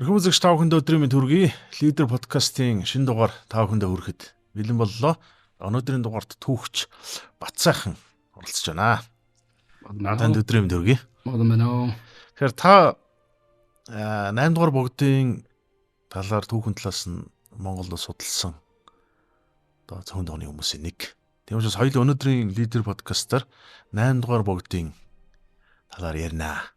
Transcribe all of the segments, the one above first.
Хүмүүзэгч та бүхэнд өдрийн мэнд хүргэе. Лидер подкастын шинэ дугаар та бүхэндээ хүрэхэд бэлэн боллоо. Өнөөдрийн дугаарт түүхч Батсайхан оролцож байна. Танд өдрийн мэнд хүргэе. Тэгэхээр та 8 дугаар богдын талаар түүхэн талаас нь Монголд судалсан одоо цөөн дооны хүмүүсийн нэг. Тийм учраас хоёул өнөөдрийн лидер подкастаар 8 дугаар богдын талаар ярина.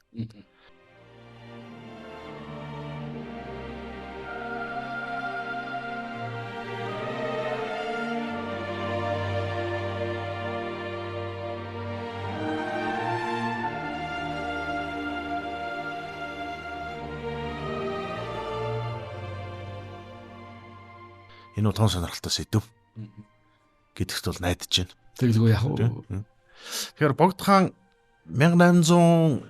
Энэ утгаан сонирхолтой сэдв. Гэдэгт бол найдаж байна. Тэгэлгүй яах вэ? Тэгэхээр Богд хаан 1869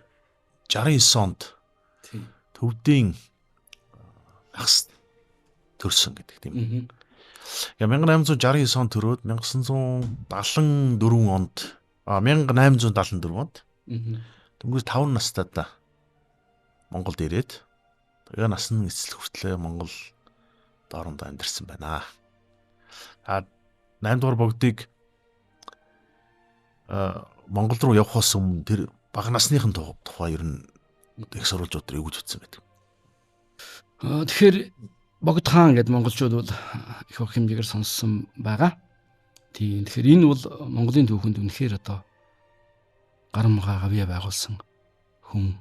онд Төвдийн хагас төрсөн гэдэг тийм. 1869 онд төрөөд 1974 онд 1874 онд дөнгөж 5 настайдаа Монголд ирээд тэгээ насны эцэл хүртлээр Монгол доорондоо амьдэрсэн байна. 8 дугаар богдыг Монгол руу явахаас өмнө тэр бага насныхын тухай ер нь их сурвалжууд төр өгж утсан байдаг. Тэгэхээр Богд хаан гэдэг монголчууд бол их их хэмжээгээр сонссон байгаа. Тийм. Тэгэхээр энэ бол Монголын түүхэнд үнэхээр одоо гар мага гавья байгуулсан хүн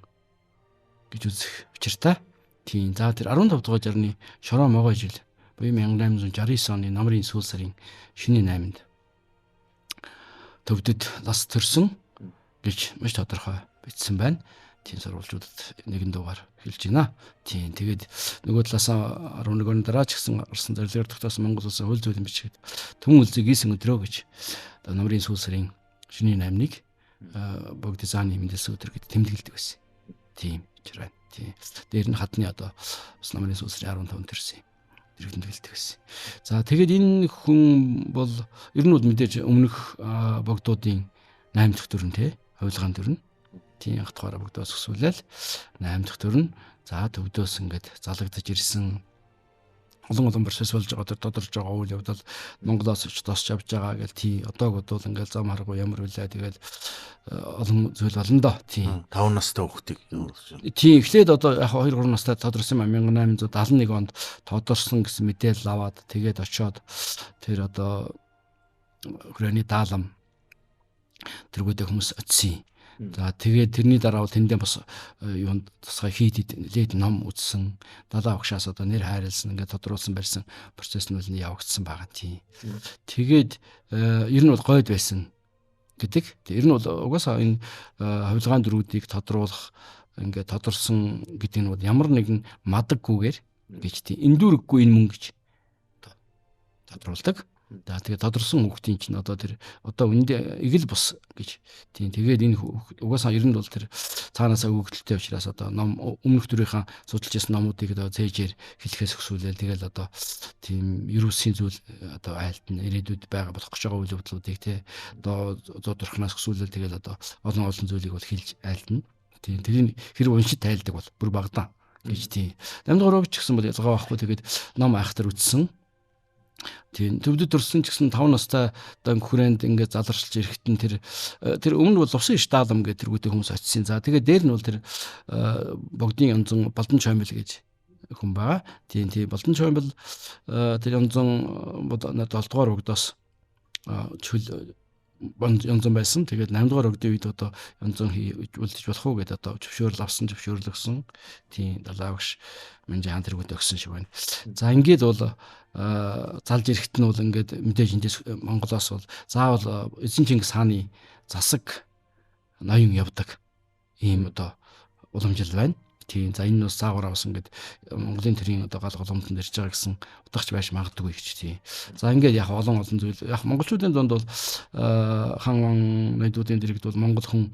гэж үзэх учиртай. Тийм. За тэр 15 дугаар жарны шороо могой жил буюу 1869 оны намрын сүүл сарын шөнийн 8-нд Төвдөд лас төрсөн гэж маш тодорхой бичсэн байна. Тийм сурвалжуудад нэгэн дугаар хэлж байна. Тийм. Тэгээд нөгөө талаас 11 оны дараа ч гэсэн орсон зорилгоор тогтоосон Монгол улсын хууль зүйн бичгээд түн үлзэг ийсэн өдрөө гэж намрын сүүл сарын шөнийн 8-ыг Богд зааны мэндэлсэн өдөр гэж тэмдэглэдэг байсан. Тийм гэж байна. Тийм. Дээр нь хадны одоо бас намрын сүүл сарын 15-нд төрсэн. Тэр тэмдэглэдэг байсан. За тэгээд энэ хүн бол ер нь мэдээж өмнөх богдуудын 8 дахь төрн те хувилгаан төрн. Тийм анх дахь богдоос өсвөлэл 8 дахь төрн. За төвдөөс ингээд залагдаж ирсэн олон процесс болж байгаа тодорж байгаа үйл явдал Монголоос тосч явж байгаа гэл тий одоог бодвол ингээл зам харахгүй ямар үлээ тэгэл олон зүйл болно доо тий 5 настай хүүхдийг тий эхлээд одоо яг 2-3 настай тодорсон 1871 онд тодорсон гэсэн мэдээлэл аваад тэгээд очиод тэр одоо Хүрээний даалам тэргүүдээ хүмүүс очив. За тэгээд тэрний дараа бол тэндээ бас юунд тусгай хийд ном үзсэн, далаа огшаас одоо нэр хайрлсан, ингээд тодруулсан барьсан процесс нь явагдсан байгаа тийм. Тэгээд ер нь бол гойд байсан гэдэг. Ер нь бол угаасаа энэ хувилгаан дөрүүдийг тодруулах ингээд тодорсон гэдэг нь бол ямар нэгэн мадаггүйгээр гэж тийм эндүрэггүй энэ мөн гэж тодруулдаг. За тэгээд тодорсон хүүхдийн чинь одоо тэр одоо үндэ эгэл бус гэж тийм тэгээд энэ угаасаа ер нь бол тэр цаанаасаа өгөгдөлтэй учраас одоо ном өмнөх төрийнхаа судалж ирсэн номуудыг одоо цээжээр хэлэхээс өсвөлээл тэгэл одоо тийм ерөөсийн зүйл одоо айлтна ирээдүйд байгаа болох гэж байгаа үйл явдлуудыг тий одоо зодорхнаас өсвөлээл тэгэл одоо олон зүйлийг бол хэлж айлтна. Тийм тэрийг хэрэг уншиж тайлдаг бол бүр багтаа гэж тийм 8 дугаар ч гэсэн бол ялгаа байхгүй тэгээд ном айхтар үтсэн. Тийм төвдөд төрсөн ч гэсэн 5 настай дан хүрээнд ингээд заларчилж ирэхэд нь тэр өмнө бол усан иш даалам гэдэг тэргүүтэй хүмүүс очисон. За тэгээд дээр нь бол тэр Богдын янзан Балдан Чоймбол гэж хүн байгаа. Тийм Балдан Чоймбол тэр янзан 7 дугаар богдоос чөл янзан байсан. Тэгээд 8 дугаар богдын үед одоо янзан үлдэж болох уу гэдэг одоо зөвшөөрлөгсөн. Тийм далаагш мэнжи хаан тэргүүтэй өгсөн шиг байна. За ингээд бол залж ирэхэд нь бол ингээд мэдээж эндээс Монголоос бол заавал Эзэн Чингис хааны засаг ноён явдаг ийм одоо уламжил байна. Тийм за энэ бас заагаараа бас ингээд Монголын төрийн одоо гал голомтонд ирж байгаа гэсэн утгач байж магадгүй гэж тийм. За ингээд яг олон зүйл яг монголчуудын донд бол хаан найдуудын дэрэгд бол монгол хүн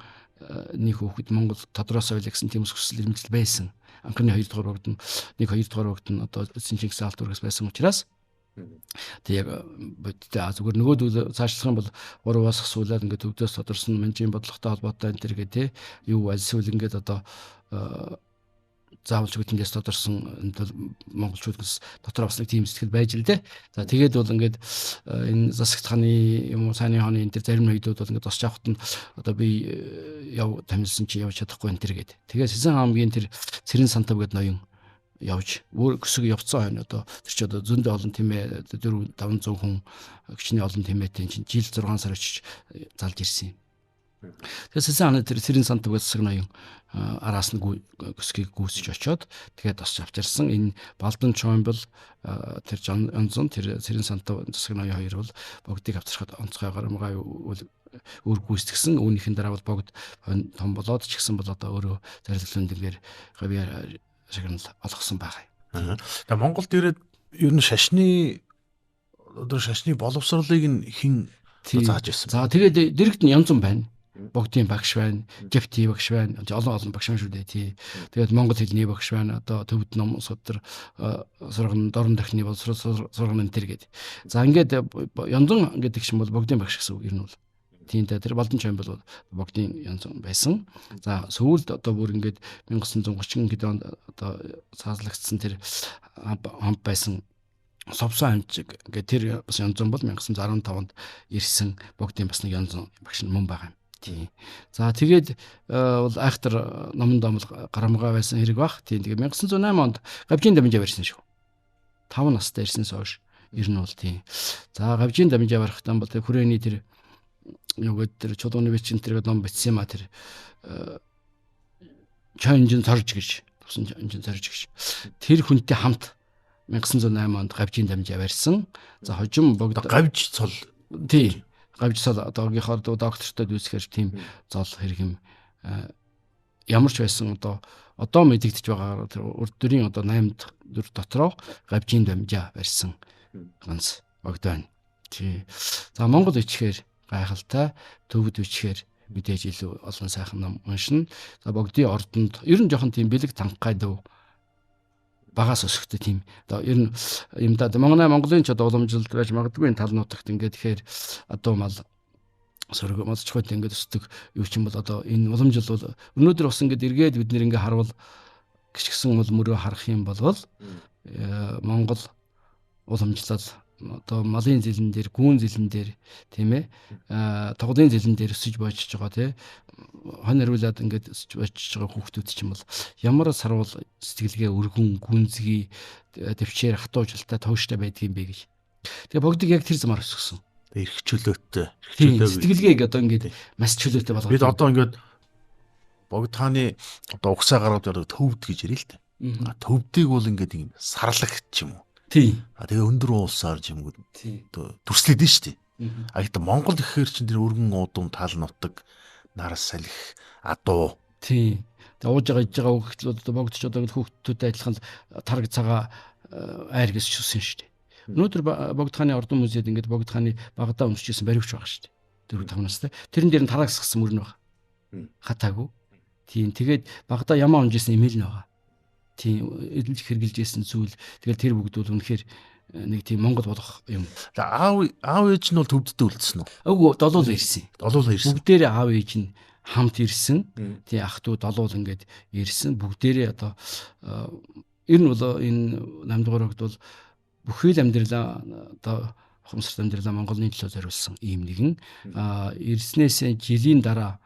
нэг хүүхэд Монгол тодороос байлаа гэсэн тийм хүсэл эрмэлзэл байсан. Анхны 2 дугаар богд нь 2 дугаар богд нь одоо Эзэн Чингис хаан дургас байсан учраас тэг яг зүгээр нөгөөдөл цаашлах юм бол 3-аас асуулаад ингээд төвдөөс тодорсон менжийн бодлоготой холбоотой энэ төр гэх тээ юу эсвэл ингээд одоо заавалжгүй тэндээс тодорсон монголчуудаас дотор бас нэг тийм сэтгэл байж л дээ. За тэгээд бол ингээд энэ засагт хааны юм уу сайны хааны энэ төр зарим нэгдүүд бол ингээд тосч авахт нь одоо би яв тамилсан чи явж чадахгүй энэ төр гээд. Тэгээд Сэсэн хаамгийн тэр Цэрэн Сантав гэдэг ноён явж өөр өсөг явцсан хойно одоо тэр чи одоо зөндөө олон тэмээ 400-500 хүн гिचний олон тэмээтэй чинь жил 6 сар очиж залж ирсэн юм. Тэгээд Сэсэн хааны тэр Цэрэн Сантав гэдэг засаг ноён араас нь өсгийг гүйсэж очоод тэгээд тосч авчирсан. Энэ Балдан Чоймбол тэр Онзон тэр Цэрэн Сантав засаг ноён хоёр бол богдыг авчирхад онцгой гарамгаа өөр гүйцэтгсэн. Үүнийхэн дараа бол богд том болоод ч гэсэн бол одоо өөрөө зарилгалын дэмээр гавьяар шагнал олгосон байгаа юм. Тэгээ Монголд ирээд ер нь шашны боловсролыг нь хэн зааж ирсэн. За тэгээд дэрэгт нь янз бүр байна. Богдын багш байна, Жефти багш байна, олон багш байна шүү дээ тий. Тэгээд монгол хэлний багш байна. Одоо төвд ном судар сурган дорн дахны сурган энэ төр гээд. За ингээд янзан гэдэг чинь бол богдын багш гэсэн үг ер нь бол. Тийм тэр Балдан Чоймбол бол богдын янзан байсан. За сүүлд одоо бүр ингээд 1930 гээд онд одоо цаазлагдсан тэр хамт байсан Совсон амжиг гэдэг тэр бас янзан бол 1915 онд ирсэн богдын бас нэг янзан багш мөн байгаа юм. Тийм. За тэгээд бол айхтар номон домл гарамгаа байсан хэрэг баг. Тийм. Тэгээд 1908 онд Гавжийн Дамжаа барьсан шүү. 5 настай ирсэнээс хойш ер нь бол тийм. За Гавжийн Дамжаа барахтан бол тэр хүрээний тэр юу гэдэг тэр чулууны бичэн тэр ном бичсэн ма тэр Чойнжин цорж гэж тусан Чойнжин цорж гэж. Тэр хүнтэй хамт 1908 онд Гавжийн Дамжаа барьсан. За хожим богд гавж цол тийм. Гавьжсал одоогийнхоор доктортой дүүсгэр тийм зол хэрэг юм ямар ч байсан одоо мэдэгдэж байгаа тэр урд дөрийн одоо 8 4 дотроо Гавжийн Дамжаа барьсан ганц богд байна. Тий. За Монгол ичгээр гайхалтай, төвд ичгээр мэдээж илүү олон сайхан ном уншина. За богдын ордонд ер нь жоохон тийм бэлэг тангай дөө багаас өсөхтэй тийм одоо ер нь юм да Монголын ч одоо уламжилт байж магадгүй энэ тал нутагт ингээд тэгэхээр одоо мал сөрөг модчхойд ингээд өсдөг юу ч юм бол одоо энэ уламжил бол өнөөдөр бас ингээд эргээд бид нэр ингээд харвал гიშгсэн бол мөрөө харах юм бол Монгол уламжлал одоо малын зэлэн дээр, гүүн зэлэн дээр тийм ээ тоглын зэлэн дээр өсөж боожж байгаа тий хон хариулаад ингээд өсөж боожж байгаа хүүхдүүд чинь бол ямар сарвал сэтгэлгээ өргөн гүнзгий төвчээр хатуужилтаа төвштэй байдгийм бэ гэж. Тэгээ богдыг яг тэр замаар өсгсөн. Эрх чөлөөтэй. Сэтгэлгээг одоо ингээд маш чөлөөтэй болгоо. Бид одоо ингээд богд хааны одоо угсаа гаргаад төвд гэж ярил л та. Төвдийг бол ингээд юм сарлагч юм уу? Тийм. Тэгээ өндөр уулсаар жимгүүд төрслээд нь шүү дээ. Гэхдээ Монгол гэхээр чинь тэр өргөн удам тал нутаг нараас салхи адуу. Тийм. Тэгээ ууж байгаа хүүхдүүд одоо богдч одоо хүүхдүүдтэй адилхан тараг цагаа айр гэж чүсэн шүү дээ. Өнөөдөр богд хааны ордон музейд ингээд богд хааны багадаа өмсчихсэн баривч байгаа шүү дээ. 4-5 настай. Тэрэн дээр нь тараагсгсан мөрн байгаа. Хатаагүй. Тийм. Тэгээд багадаа ямаа унжсэн имэйл нь байгаа. Тийм эдэлж хэрглэжсэн зүйл. Тэгэл тэр бүгд бол үнэхээр нэг тийм Монгол болох юм. За аав ээж нь бол төвддөө үлдсэн үү? Үгүй долуул ирсэн. Бүгдээрээ аав ээж нь хамт ирсэн. Тийм ах トゥ долуул ингээд ирсэн. Бүгдээрээ одоо ер нь бол энэ 8 дугаар огт бол бүхэл амьдралаа одоо ухамсарт амьдралаа Монголын төлөө зориулсан ийм нэгэн ирснээс жилийн дараа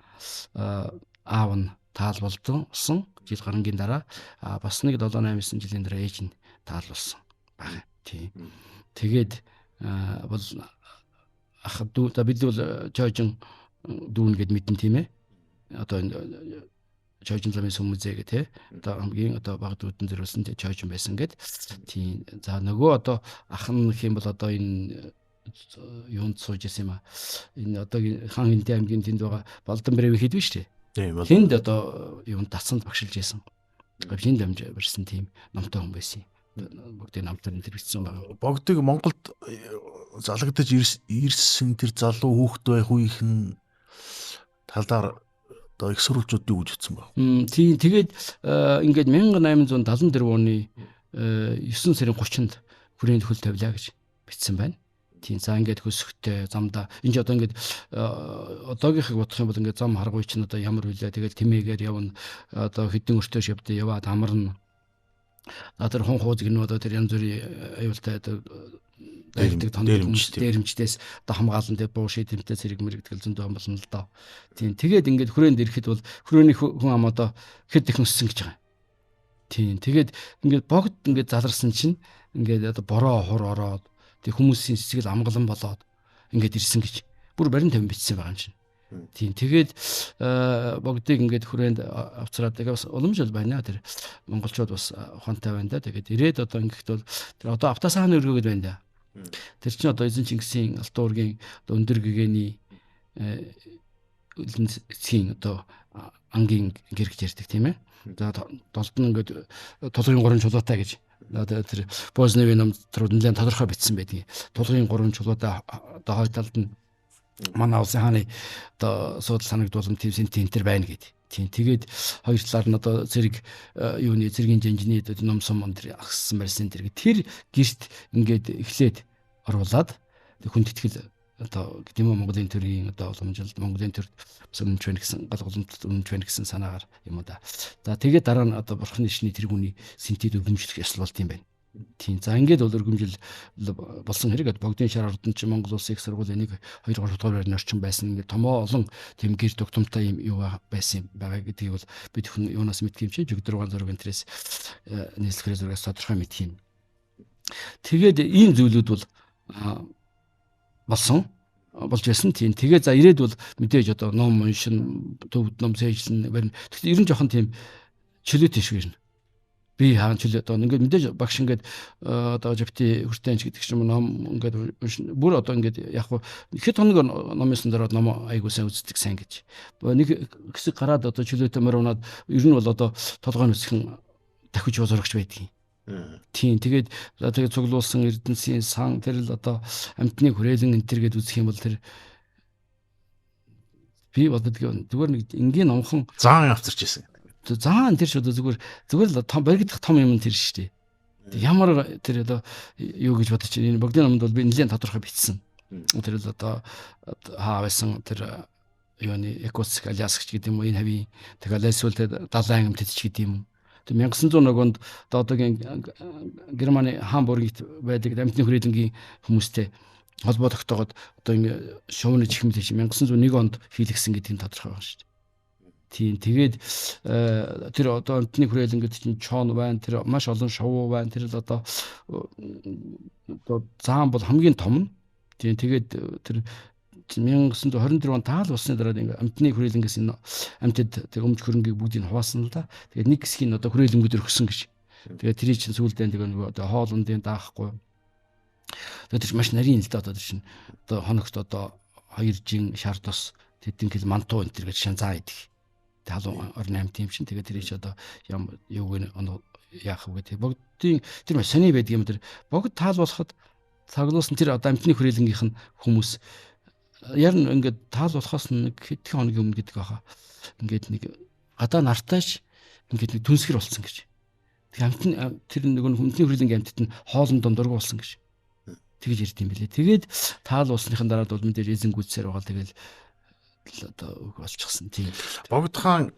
аав нь таал болдсон. Жил гарангийн дараа бас нэг 7-8 жилийн дараа ээж нь таал болсон байна. Тийм. Тэгээд бол ах дүү бид бол Чойжин дүүн гэд мэдэн тийм ээ. Одоо энэ Чойжин ламын сүмүзээ гэх тий. Одоо хамгийн одоо баг дүүдэн зэрүүлсэн Чойжин байсан гэд. Тийм. За нөгөө одоо ах нь гэх юм бол одоо энэ юунд сууж ирсэн юм аа. Энэ одоо хаан хинтэй аймгийн тэнд байгаа Балдан Брэвийн хэд вэ шүү дээ. Тэнд одоо юунд дацсанд багшилж байсан. Гавжийн Дамжаа барьсан тийм номтой хүн байсан. Бүгдийн намтар энэ бичсэн байгаа. Богдыг Монголд залгадаж ирсэн тэр залуу хүүхэд байх үеийнхэн талаар одоо их сурвалжууд юу гэж хэлсэн баг. Тийм тэгээд ингээд 1874 оны 9 сарын 30-нд хүрээнд хөл тавилаа гэж бичсэн байна. Тийм за ингээд хөсөхтэй замдаа энэ одоо ингээд одоогийнхыг бодох юм бол ингээд зам харгуй чинь одоо ямар хүлээ тэгэл тэмээгээр явна одоо хэдэн өртөө шавдаа яваад амарна Тэр хон хууз гэнэ одоо тэр янз бүрийн аюултай дайрдаг дээрэмчдээс одоо хамгаалан тэр буу шийдэмтэй зэрэг мэрэгдэл зөндөө болно л доо. Тийм тэгээд ингээд хүрээнд ирэхэд бол хүрээний хүн ам одоо хэд их өссөн гэж байгаа. Тийм тэгээд ингээд богд ингээд заларсан чинь ингээд одоо бороо хор ороод тэг хүмүүсийн цэцгэл амгалан болоод ингээд ирсэн гэж бүр барин тавин бичсэн байгаа юм чинь. Тийм тэгээд богдыг ингээд хүрээнд авцраад тэгээ бас уламжлал байна тэр монголчууд бас ухаантай байна да. Тэгээд ирээд одоо ингээд бол тэр одоо автосааны өргөөд байна да. Тэр чинь одоо эзэн Чингисийн алтан уургийн одоо өндөр гэгээний эцгийн одоо ангийн гэр гэж ярьдаг тийм ээ. За долд нь ингээд тулгын 3 чулуутай гэж тэр Бозневийн номтрууд нэлээд тодорхой бичсэн байдгийг. Тулгын 3 чулуутай одоо хой талд нь манай улсын хааны одоо суудал санагдуулам тийм сентентер байна гэдэг. Тийм тэгээд хоёр талаар нь одоо зэрэг юуны зэргийн жанжны ном сум тэр агссан барьсан тэр гэрт ингээд эхлээд оруулаад хүндэтгэл одоо гэдэм үү Монголын төрийн одоо уламжлалт Монголын төрд өмнөж байна гэсэн гал уламжлалт өмнөж байна гэсэн санаагаар юм уу да. За тэгээд дараа нь одоо бурхны шний тэргүүний синтед өргөмжлөх ёслол болт юм байна. Тийм. За ингээд бол өргөмжил болсон хэрэг богдын шар ордон чи Монгол улсын их сургуулийн 1 2 3 дугаар байрны орчин байсан ингээд томоо олон тийм гэр дугтамтай юм юу байсан байгаа гэдгийг бол бид хүн юунаас мэдх юм чи жигдэргуун зураг энтрээс нийслэхрээ зургаас тодорхой мэдх юм. Тэгээд ийм зүйлүүд бол болсон болж байсан тийм. Тэгээ за ирээд бол мэдээж одоо ном уншин төвд ном сэжлэн барин. Тэгвэл ер нь жоохон тийм чөлөөтэй шиг ирнэ. Би хаан чөлөө одоо ингээд мэдээж багш ингээд одоо живти хүртээнч гэдэг чинь ном ингээд бүр одоо ингээд яг ихэд хоног номын дөрөд ном айгуу сайн үздэг сайн гэж. Нэг хэсэг гараад одоо чөлөөтэй мөр унаад ер нь бол одоо толгойн үсгэн дахиж узурагч байдгийг. Тийм тэгээд цуглуулсан эрдэнсийн сан тэр л одоо амтны хүрээлэн энтер гэд үзэх юм бол тэр би боддог зүгээр нэг энгийн номхон заан авчирч ирсэн. Заан тэр ч одоо зүгээр л том баригдах том юм тэр шүү дээ. Ямар тэр одоо юу гэж бодож чинь энэ богдын номд бол би нэлээд тодорхой бичсэн. Тэр л одоо хаа байсан тэр юуны Якутск Аляскч гэдэг юм уу энэ хавийн тэгээд эсвэл далайн аймагт ч гэдэг юм. Тэг 1901 онд одоогийн Германы Хамбургт байдаг амтны хүрээлэнгийн хүмүүстэй холбоо тогтоогод одоо ингэ шовны чихмэл хийж 1901 онд хийлгсэн гэдгийг тодорхой байна шүү дээ. Тийм тэгээд тэр одоо амтны хүрээлэнгүүд чинь чон байна, тэр маш олон шов байна, тэр л одоо заан бол хамгийн том нь. Тийм тэгээд тэр 1924 он таал болсны дараа ингээ амтны хүрээлэнгээс энэ амтд тэг өмч хөрөнгийг бүгдийг хуваасан л да. Тэгээд нэг хэсгийг одоо хүрээлэнгүүдээр өгсөн гэж. Тэгээд тэрий чинь сүүлдээ тэгээ одоо хоолндын даахгүй. Тэгээд тэр маш нарийн л да одоо тэр чинь одоо хоногт одоо 2 жин шар тос тэдэн кил мантуу энэ төр гэж шанзаа идэх. Тэг халуун орны амт юм чинь тэгээд тэрий чи одоо юу гэнэ яах вэ гэдэг. Богдын тэр маш сони байдаг юм тэр богд таал болоход цаглуулсан тэр одоо амтны хүрээлэнгийнх нь хүмүүс яар нь ингээд таал болохоос нэг хэдхэн хоногийн өмнө гэдэг баха. Ингээд нэг гадаа нартайш ингээд нэг түнсгэр болсон гэж. Тэг амтны тэр нэг хүмтний хүрээлэнгийн амтд нь хоолн дондоргоо болсон гэж. Тэгж ярьд юм билээ. Тэгээд таал болсныхын дараа бол мэдээж эзэн гүйцээр байгаа. Тэгэл одоо болчихсон тийм. Богд хаан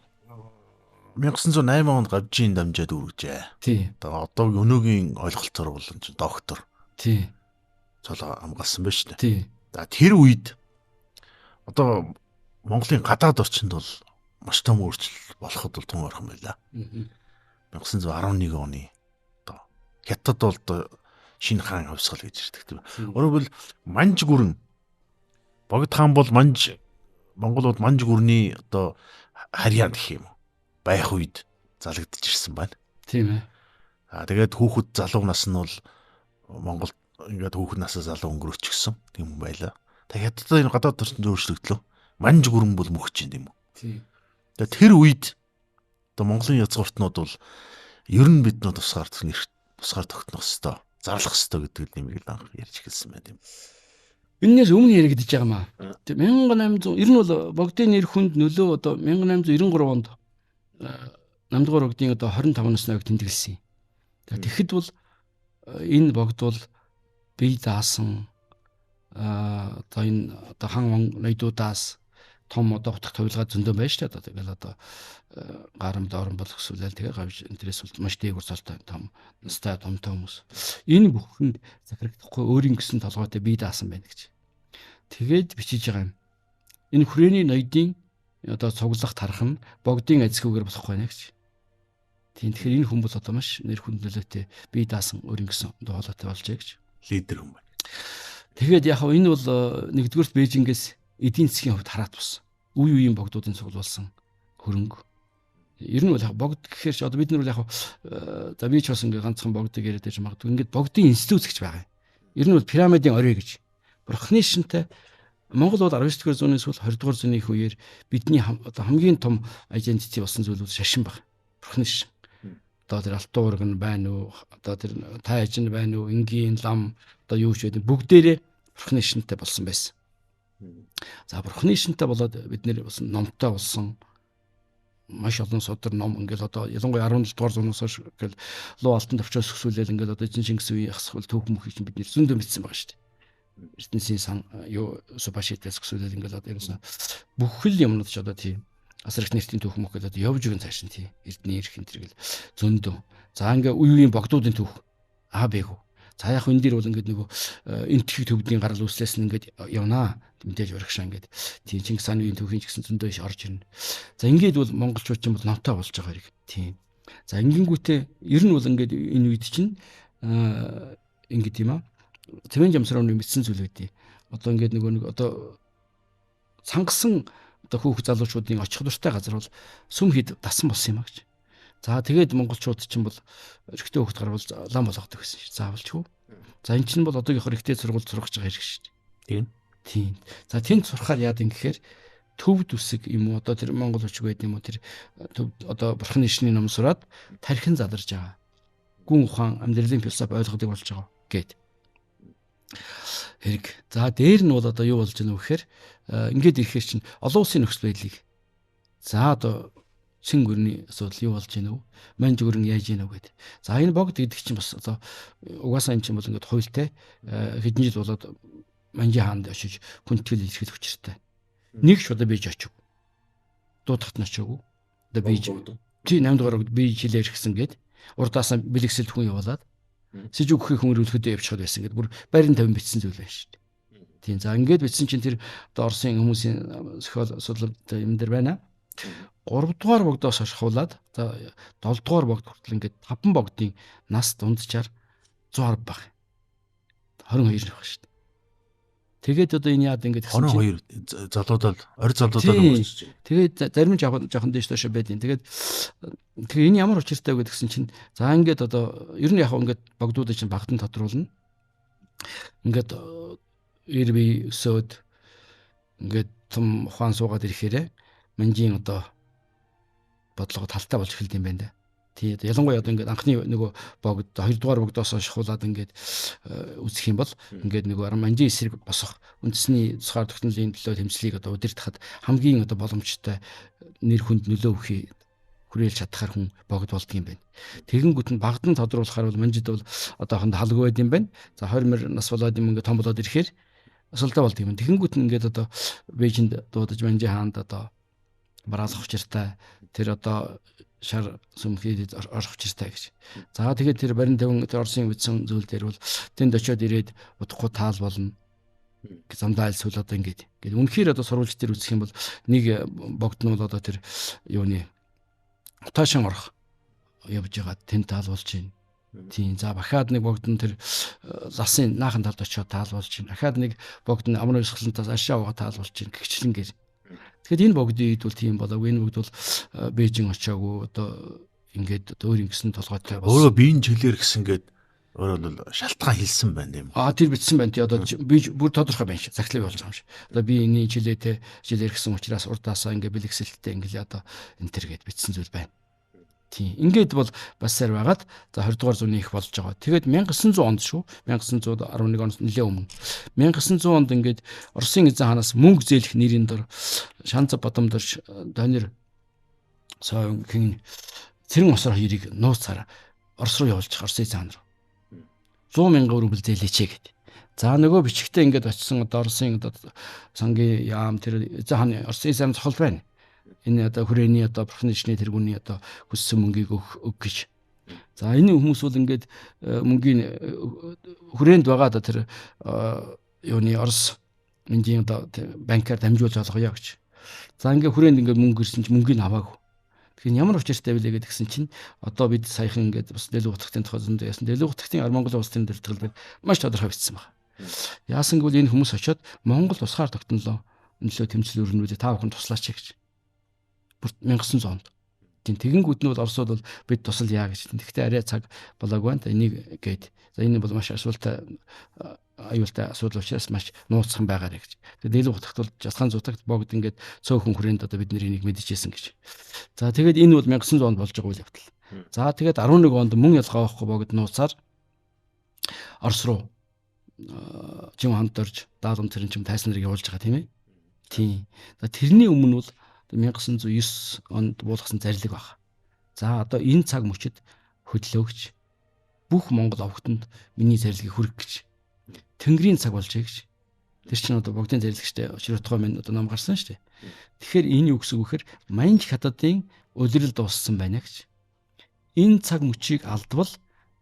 1908 онд гавжийн дамжаад үргэжээ. Тий. Одоо өнөөгийн ойлголтоор бол чинь доктор. Тий. Цолоо хамгаалсан байж тээ. Тий. За тэр үед одоо Монголын гадаад орчинд бол маш том өөрчлөлт болоход бол тун орхон байлаа. 1911 оны одоо Хятад бол одоо шинэ хаан хувьсгал гэж ирдэг. Өөрөөр хэлбэл манж гүрэн богд хаан бол Монголууд манж гүрний одоо харьяан гэх юм уу байх үед залагдж ирсэн байна. Тийм ээ. Тэгээд хүүхэд залуу нас нь бол Монголд ингээд хүүхэд насаа залуу өнгөрөөчихсөн тийм байлаа. Тэгээд хятад энэ гадаад орчинд өөрчлөгдлөө. Манж гүрэн бол мөхч юм уу? Тийм. Тэгээд тэр үед одоо Монголын язгууртнууд бол ер нь биднээ тусгаар тогтнох хэвээр, зарлах хэвээр гэдэг нэмийг л анх ярьж эхэлсэн байна юм. Энээс өмнө яригдж байгаа маа. 1800 ер нь бол богдын нэр хүнд нөлөө одоо 1893 онд 8 дугаар богдын одоо 25 насны ог тэмдэглэсэн. Тэгэхэд бол энэ богд бол бие даасан одоо энэ одоо хан ноёдуудаас том одоо утга тавилгаа зөндөө байж та одоо тэгэл одоо гарам доорн болох сүлэл тэгээ гавж интерес бол маш дээгүүр цолтой том настай томтой хүмүүс. Энэ бүхэнд захирагдахгүй өөрийн гэсэн толгойтой бие даасан байна гэж. Тэгээд бичиж байгаа юм. Энэ хүрээний ноёдын одоо цуглах тарах нь богдын ажигүйгээр болохгүй нэ гэж. Тийм тэгэхээр энэ хүн бол одоо маш нэр хүндлөлтөй бие даасан өөрийн гэсэн хоолойтой болжээ гэж. Лидер хүн байна. Тэгээд яг энэ бол нэгдүгээрт Бээжингээс эдийн засгийн хувьд хараат бус. Үе үеийн богдуудын цуглуулсан хөрөнгө. Ер нь бол яг богд гэхээр ч одоо бид нар бол яг за би ч бас ингээ ганцхан богдыг яриад байж магадгүй. Ингээд богдын институт гэж байгаа юм. Ер нь бол пирамидын орой гэж. Бурхны шинтэй Монгол бол 19-р зууны сүүл 20-р зууны их үеэр бидний одоо хамгийн том identity болсон зүйл бол шашин баг. Бурхны шашин. Одоо тэр алтан уурга нь байна уу? Одоо тэр тайж нь байна уу? Энгийн лам одоо юу ч гэдэг бүгдээрээ бурхны шинтэй болсон байсан. За бурхны шинтэй болоод бид нэр болсон номтой болсон маш олон судар ном ингээл одоо ялангуяа 17 дугаар зуунаас хойш ингээл луу алтан төвчөөс өсвөлээл ингээл одоо Чингис үеийн хасхвал түүх мөх чинь бид нэр зөндөө мэдсэн байгаа шүү дээ. Эрдэнэсийн сан юу Супашитээс өсвөлээл ингээл одоо ерөөсөн бүх л юмнууд ч одоо тийм асар их нэртийн түүх мөх гэдэг явж өгөн цааш нь тийм эрдний эрх энэ төргээл зөндөө. За ингээ үе үеийн богдуудын түүх бэгүү. За яг энэ дээр бол ингээд нөгөө энтхийг төвдийн гарал үүслээс нь ингээд явнаа. Мэдээж урагшаа ингээд тийм Чингис хааны үеийн түүхийн ч гэсэн зөндөө иш орж ирнэ. За ингээд бол монголчууд ч юм бол номтой болж байгаа хэрэг. Тийм. За ингэнгүүтээ ер нь бол ингээд энэ үед чинь ингээд тийм аа. Цэвэн жамсрын мэдсэн зүйл үүдээ. Одоо ингээд нөгөө нэг одоо цангасан одоо хүүхд залуучуудын очих дуртай газар бол сүм хід дасан болсон юм а гэж. За тэгээд монголчууд чинь бол эрэгтэй хүүхд гарвал лам болгодог гэсэн шүү. Заавалчгүй. За эн чинь бол одоогийнхоор эрэгтэй сургууль сургаж байгаа хэрэг шүү. Тийм. Тийм. За тэнд сурахаар яад юм гэхээр төв дүсэг юм уу одоо тэр монгол хүчиг байд юм уу тэр төв одоо бурхны шний ном сураад тархин задарж байгаа. Гүн ухаан амьдралын философи ойлгодог болж байгаа гэд. Хэрэг. За дээр нь бол одоо юу болж байна вэ гэхээр ингээд ирэхээр чинь олон улсын нөхцөл байдлыг за одоо чин гүрний асуудал юу болж байна вэ? Манж гүрэн яаж байна вэ гэдэг. За энэ богд гэдэг чинь бас одоо угаасаа энэ чинь бол ингээд хуйлтай хэдэн жил болоод манжи хаанд очиж хүндэтгэл илэрхийлэх хүчтэй. Нэг шудаа бийж очив. Дуудахт нь очив. Одоо бийж тий 8 дугаар бийж хилээр ирсэн гээд урдаасаа бэлэгсэлд хүн явуулаад сэжиг өгөхийг хүн өрүүлэхэд явчихад байсан гэдэг бүр байрын 50 бичсэн зүйл байна шүү дээ. Тийм за ингээд бичсэн чинь тэр одоо Оросын хүмүүсийн зохиол судлалт юм дээр байна. 3 дугаар богдоос хашхуулаад за 7 дугаар богд хүртэл ингээд 5 богдын нас дунджаар 110 баг. 22 байх шүү дээ. Тэгээд одоо энэ яад ингээд 22 залуудаад орь залуудаад өгч. Тэгээд зарим жоохон дэш тоош байдیں۔ Тэгээд энэ ямар учиртай вэ гэдгсэн чинь за ингээд одоо ер нь яг ингээд богдуудыг чинь багтан тодруулна. Ингээд ирби өсөөд ингээд том ухаан суугаад ирэхээрээ манжийн одоо бодлого талтай болж эхэлдэг юм байна да. Тий ялангуяа одоо ингээд анхны нөгөө богд 2 дугаар богдоос шахуулаад ингээд үзэх юм бол ингээд нөгөө манжийн эсрэг босох үндэсний цусгаар технологийн төлөө тэмцлийг одоо удирдахад хамгийн одоо боломжтой нэр хүнд нөлөө өгөхий хүрээлж чадхаар хүн богд болдго юм байна. Тэгэнгүүт нь багдан тодруулахаар бол манжид бол одоохонд халгүй байд юм байна. За 20 мөр нас болоод юм ингээд том болоод ирэхээр асуултаа болдго юм. Тэгэнгүүт нь ингээд одоо Бээжинд дуудаж манжи хаанд одоо бараалах учиртай тэр одоо шар сүмхийд орох учиртай гэж. За тэгээд тэр барин тавин тэр Оросын мэдсэн зүйл дээр бол тэнд очиод ирээд удахгүй таал болно. Замдаа альсвал одоо ингээд. Гэтэл үнэхээр одоо сурвалж дээр үзэх юм бол нэг богд нь бол одоо тэр юуны утаашин орох явж байгаа тэнд таал болж байна. Тийм за бахаад нэг богд нь тэр ласын наахан талд очиод таал болж байна. Дахиад нэг богд нь амрын өсгөлнтээс ашаа угаа таал болж байна. Гэгчлэн гэр. Тэгэхээр энэ богдын үед бол тийм болоогүй. Энэ богд бол Бээжин очиагүй одоо ингээд өөр ингэсэн толгойтой болсон. Өөрөө биеийн жилээр гисэн гээд өөрөө бол шалтгаан хэлсэн байна юм. Тэр бичсэн байна тий одоо би бүр тодорхой байна ш. Захлыг болж байгаа юм ш. Одоо би энэ жилээтэй жилээр гисэн учраас урдаасаа ингээд бэлэгсэлттэй ингээд одоо энэ төр гээд бичсэн зүйл байна. Тийм. Ингээд бол бас сар байгаад за 20 дугаар зууны их болж байгаа. Тэгээд 1900 онд шүү. 1911 оноос нэлээ өмнө. 1900 онд ингээд Оросын эзэн хаанаас мөнгө зээлэх нэрийн дор Шанцав Бадамдорч Донер Соён хин Цэрэн осор хоёрыг нууцаар Орос руу явуулж Оросын эзэн хаан руу 100,000 рубль зээлээч гэд. За нөгөө бичгтээ ингээд очисон одоо Оросын одоо сангийн яам тэр эзэн хааны Оросын эзэн цохол байна. Энэ одоо хүрээний одоо бурхны ичний тэргүүний одоо хүссэн мөнгийг өг гэж. За энэ хүмүүс бол ингээд мөнгийн хүрээнд байгаа одоо тэр юуны Орос энгийн одоо банкар дамжуулж олгоё гэж. За ингээд хүрээнд ингээд мөнгө ирсэн чинь мөнгийг аваагүй. Тэгэхээр ямар учиртай вэ гэдгсэн чинь одоо бид саяхан ингээд бас дэлгүүр утгатын тухай зөндөө яасан. Дэлгүүр утгатын Монгол улсын дэлгээл маш тодорхой бичсэн байна. Яасан гэвэл энэ хүмүүс очиод Монгол тусгаар тогтнолоо нөлөө тэмцэл өрнүүдээ та бүхэн туслаач гэж. Бүр 1900 онд. Тэгэнгүүт нь бол Оросууд бол бид тусал яа гэж. Тэгэхдээ арай цаг болоогүй байна. Энийг гээд. За энэ бол маш аюултай асуудал учраас маш нууцхан байгаарэ гэж. Тэгээд дэлгүүр утгад бол жасгаан зутагт богд ингээд цөөхөн хүрээнд одоо бид энийг мэдчихсэн гэж. За тэгээд энэ бол 1900 онд болж байгаа үйл явдал. За тэгээд 11 онд мөн ялгаа авахгүй богд нууцаар Орос руу жим хамт орж даалгам тэрэн чим тайсан нарыг явуулж байгаа тийм ээ. Тийм. За тэрний өмнө бол 1909 онд буулгасан зарлиг баг. За одоо энэ цаг мөчид хөдлөөгч бүх Монгол овгтонд миний зарлигийг хүргэх гэж. Тэнгэрийн цаг болж гэж. Тэр чинь одоо богдын зарлагчтай очиротгой минь одоо ном гарсан шүү дээ. Тэгэхээр энэ юу гэсэн үг вэхээр Манж хятадын улирал дууссан байна гэж. Энэ цаг мөчийг алдвал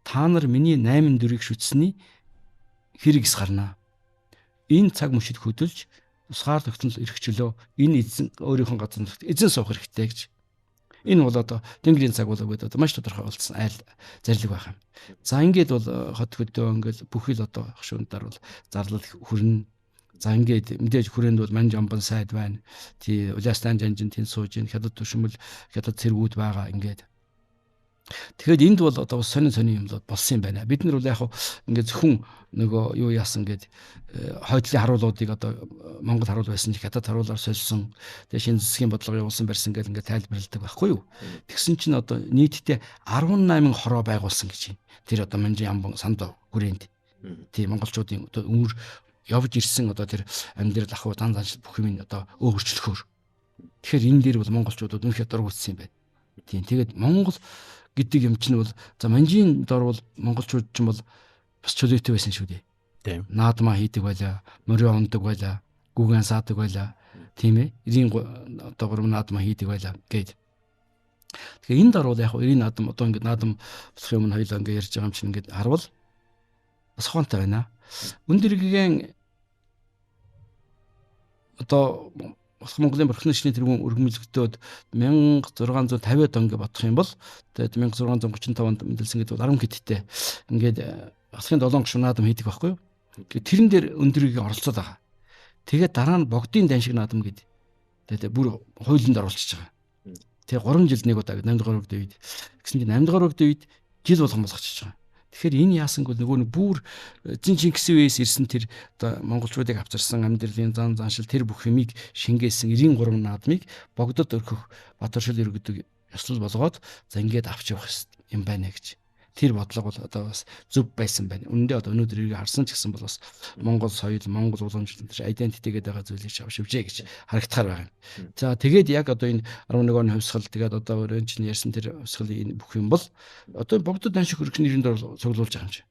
та нар миний 8 дөрийг шүтсэний хэрэгс гарнаа. Энэ цаг мөчид хөдөлж тусгаар тогтнол эрхчлөө энэ эзэн өөрийнхөө газар эзэн суух хэрэгтэй гэж. Энэ бол одоо Тэнгэрийн цаг болоо гэдэг одоо маш тодорхой болсон айл зарлиг байх юм. За ингээд бол хот хөдөө ингээд бүхэл одоо хшуунтаар бол зарлал хүрнэ. За ингээд мэдээж хүрээнд бол Манж амбан сайд байна. Тий Улаастан жанжин тэн сууж ин хятад түшмэл хятад цэргүүд байгаа ингээд. Тэгэхээр энд бол одоо сонин юм болсон юм байна. Бид нар бол яг ингээд зөвхөн нөгөө юу яасан гээд хойдлын харуулуудыг одоо Монгол харуул байсан ч хятад харуулаар сольсон. Тэгээ шинэ засгийн бодлого явуулсан барьсан гэж ингээд тайлбарладаг байхгүй юу? Тэгсэн чинь одоо нийтдээ 18 хороо байгуулсан гэж байна. Тэр одоо Манжин амбан санд хүрээнд. Тийм монголчуудын одоо өмөр явж ирсэн одоо тэр амьдрал ахуй зан заншил бүх юм одоо өөрчлөхөөр. Тэгэхээр энэ дээр бол монголчуудад үнэхээр дургуутсан юм байна. Тийм тэгээд Монгол гэдэг юм чинь бол за Манжийн дор бол монголчууд ч юм бол бас чөлөөтэй байсан шүү дээ. Тийм. Наадмаа хийдэг байлаа, морио ундаг байлаа, гүгэн саадаг байлаа. Тийм ээ. 90 одоо 3 наадмаа хийдэг байлаа гээд. Тэгэхээр энэ дор бол яг 90 наадам одоо ингээд наадам болох юм нь хоёлаа ингээд ярьж байгаа юм чинь ингээд харвал бас хоонтой байна. Өндөргийгэн одоо Монголын бурхны ичний тэргүүн өргөмөлгдөөд 1650-ад он гэж бодох юм бол тэгээд 1635 онд мэдлсэн гэдэг бол 10 хэдтэй ингээд Асхын 7 гишүүн наадам хийдэг байхгүй юу? Тэрэн дээр өндөргийг оролцоод байгаа. Тэгээд дараа нь богдын даншиг наадам гэдэг. Тэгээд бүр хуулинд оруулчихж байгаа. Тэгээд 3 жилд нэг удаа 8 дугаар үеийн үед гэсэн чинь 8 дугаар үеийн үед жил болгон болгочихж байгаа. Тэгэхээр энэ яасангүй нөгөө бүр Чингисийн үеэс ирсэн тэр одоо монголчуудыг авчирсан амьдралын зан заншил тэр бүх юмыг шингээсэн 93 наадмыг богдод өргөх Батөршил иргэдэг ёслол болгоод за ингээд авч явах юм байна гэж. Тэр бодлого бол одоо бас зөв байсан байна. Үнэндээ одоо өнөөдөр иргэ харсан ч гэсэн бол бас Монгол соёл, Монгол уламжлалт тэр identity гэдэг байгаа зүйлийг шавшивжээ гэж харагдахаар байна. За тэгээд яг одоо энэ 11 оны хувьсгал тэгээд одоо өөрөө чинь ярьсан тэр хувьсгалын энэ бүх юм бол одоо богдод даншиг хөрөх нэрийн дор цуглуулж байгаа юм чи.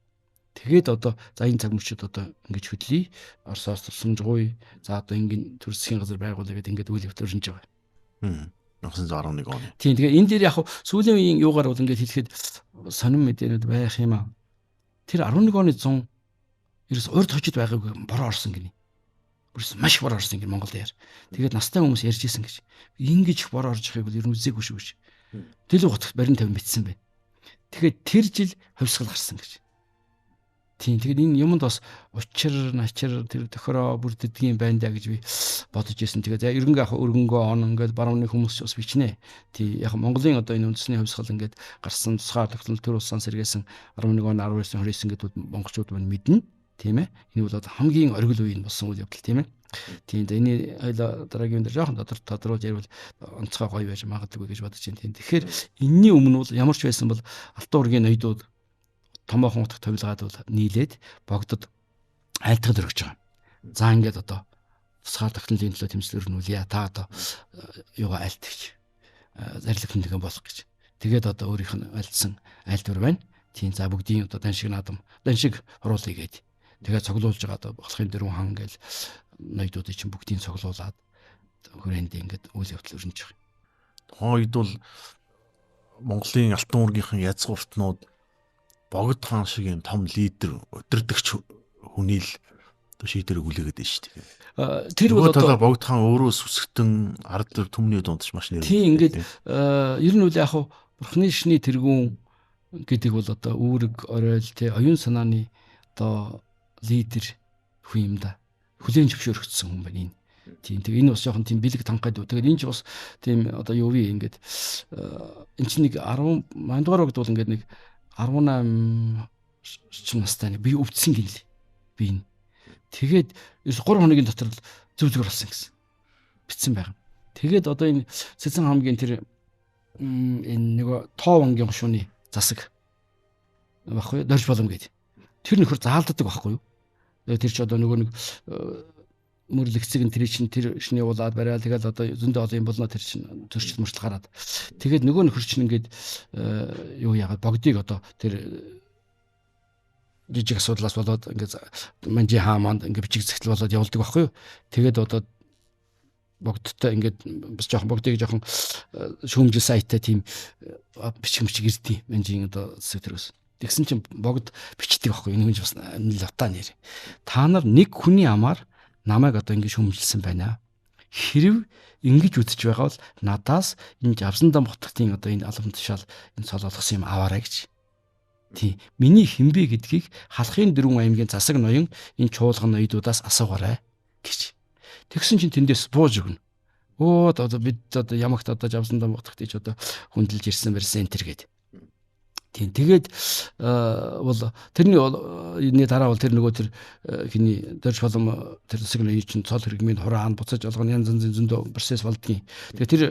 Тэгээд одоо за энэ цаг мөчид одоо ингэж хөдлөе. Оросоос тусламжгүй. За одоо ингийн төр засгийн газар байгуулъя гэдэг ингээд үйл явдал өрнөж байгаа. 1911 оны. Тийм тэгээ энэ дээр яг сүүлийн үеийн юугаар бол ингээд хэлэхэд сонин мэдээнүүд байх юм аа. Тэр 11 оны 100 ерөөс урд хожид байгаагүй бороо орсон гинэ. Бүрс маш бороо орсон гин Монгол дээр. Тэгээд настай хүмүүс ярьж исэн гэж. Ингэж их бороо орж байгааг бол ер нь үзээгүй шүү гэж. Дэлгүүр хотод барин 50 мэдсэн байна. Тэгэхээр тэр жил хувьсгал гарсан гэж. Тийм тэгээд энэ юмд бас учир начир тэр тохироо бүрддгийн байна даа гэж би бодож ирсэн. Тэгээд ерөнхий яг өргөнгөө он ингээд барууны хүмүүс бас бичнэ. Тий яг Монголын одоо энэ үндэсний хувьсгал ингээд гарсан тусгаар тогтнол төр улсаас сэргээсэн 11 он 19 29 гэдэг монголчууд мань мэднэ. Тийм ээ. Энэ бол хамгийн оргил үеийн болсон үйл явдал тийм ээ. Тийм энэ хоёлаа дараагийн дээр жоохон тодруулж ярил онцгой гоё байж магадгүй гэж бодож байна. Тийм. Тэгэхээр энэний өмнө бол ямар ч байсан бол Алтан уургийн ноёдууд томоохон утга товилгаад бол нийлээд богдод айлтгал өргөж байгаа. За ингээд одоо тусгаар тогтнолын төлөө тэмцэл өрнүүлье. Та одоо юугаа айлтгч зарлиг хүндэгэ болох гэж. Тэгээд одоо өөрийнх нь альдсан айлтвар байна. Тийм за бүгдийн одоо даншиг наадам даншиг оруулъя гээд. Тэгээд цуглуулж байгаа одоо болохын дөрвөн хан гээл ноёдуудыг чинь бүгдийг цуглуулад хүрээнд ингээд үйл явдал өрнөж байгаа. Тухайн үед бол Монголын алтан уургийнхан язгууртнууд богд хаан шиг юм том лидер өдөрдөгч хүнийг шийдвэр хүлээгээд байна шүү дээ. Тэр бол одоо богд хаан өөрөө сүсгтэн ард түмний дундч маш нэр. Тийм ингээд ер нь үл яг бурхны шний тэргүүн гэдэг бол одоо үүрэг оройл те оюун санааны одоо лидер хүн юм да. Хүлээн зөвшөөрөгдсөн хүн байна энэ. Тийм тэгээ энэ бас жоохон тийм бэлэг тангад. Тэгээд энэ ч бас тийм одоо юу вэ ингээд эн чинь нэг 10 мандугаар өгд бол ингээд нэг 18 настай би өвдсөн гинэ л. Би энэ. Тэгээд 3 хоногийн дотор зөв зүгээр болсон гэсэн. Битсэн байгаа. Тэгээд одоо энэ Цэцэн хамгийн тэр энэ нэг тоо вангийн гушууны засаг баггүй дорж болом гэдэг. Тэр нөхөр заалддаг байхгүй юу? Тэр чи одоо нөгөө нэг мөрлөгцөг нь тэр чинь тэр шний уулаад бариад тэгэл одоо зөндөө олон юм болно тэр чинь төрчл мөрчл гараад. Тэгээд нөгөө нөхөр чинь ингээд юу яагаад богдыг одоо тэр жижиг асуудлаас болоод ингээд манжи хааманд ингээд бичиг зэгтэл болоод явуулдаг байхгүй юу? Тэгээд одоо богдтой ингээд бас жоохон богдыг жоохон шүүмжил сайттай тийм бичиг ирдий манжийн одоо сэтрээс. Тэгсэн чинь богд бичдэг байхгүй юу? Энэ хүн бас лавтаа нэр. Та нар нэг хүний амаар намайг одоо ингээд шүүмжилсэн байна. Хэрв ингэж үтж байгаа бол надаас энэ Авсандам хотын одоо энэ алам тушаал энэ цол болгосон юм аваарай гэж. Тийм. Миний хинбэ гэдгийг халахын 4 аймгийн засаг ноён энэ чуулган ноёдуудаас асуугаарай гэж. Тэгсэн чинь тэндээс бууж өгнө. Одоо бид одоо ямагт одоо Авсандам хотод ч одоо хүндэлж ирсэн барьсан энэ төр гээд. Тийм. Тэгээд бол тэрний дараа бол тэр нөгөө тэр хиний дөрж болом тэр засаг ноён чинь цол хэрэгмийн хураан буцаж олгоно янз янзын зөндөө процесс болдгийн. Тэгээд тэр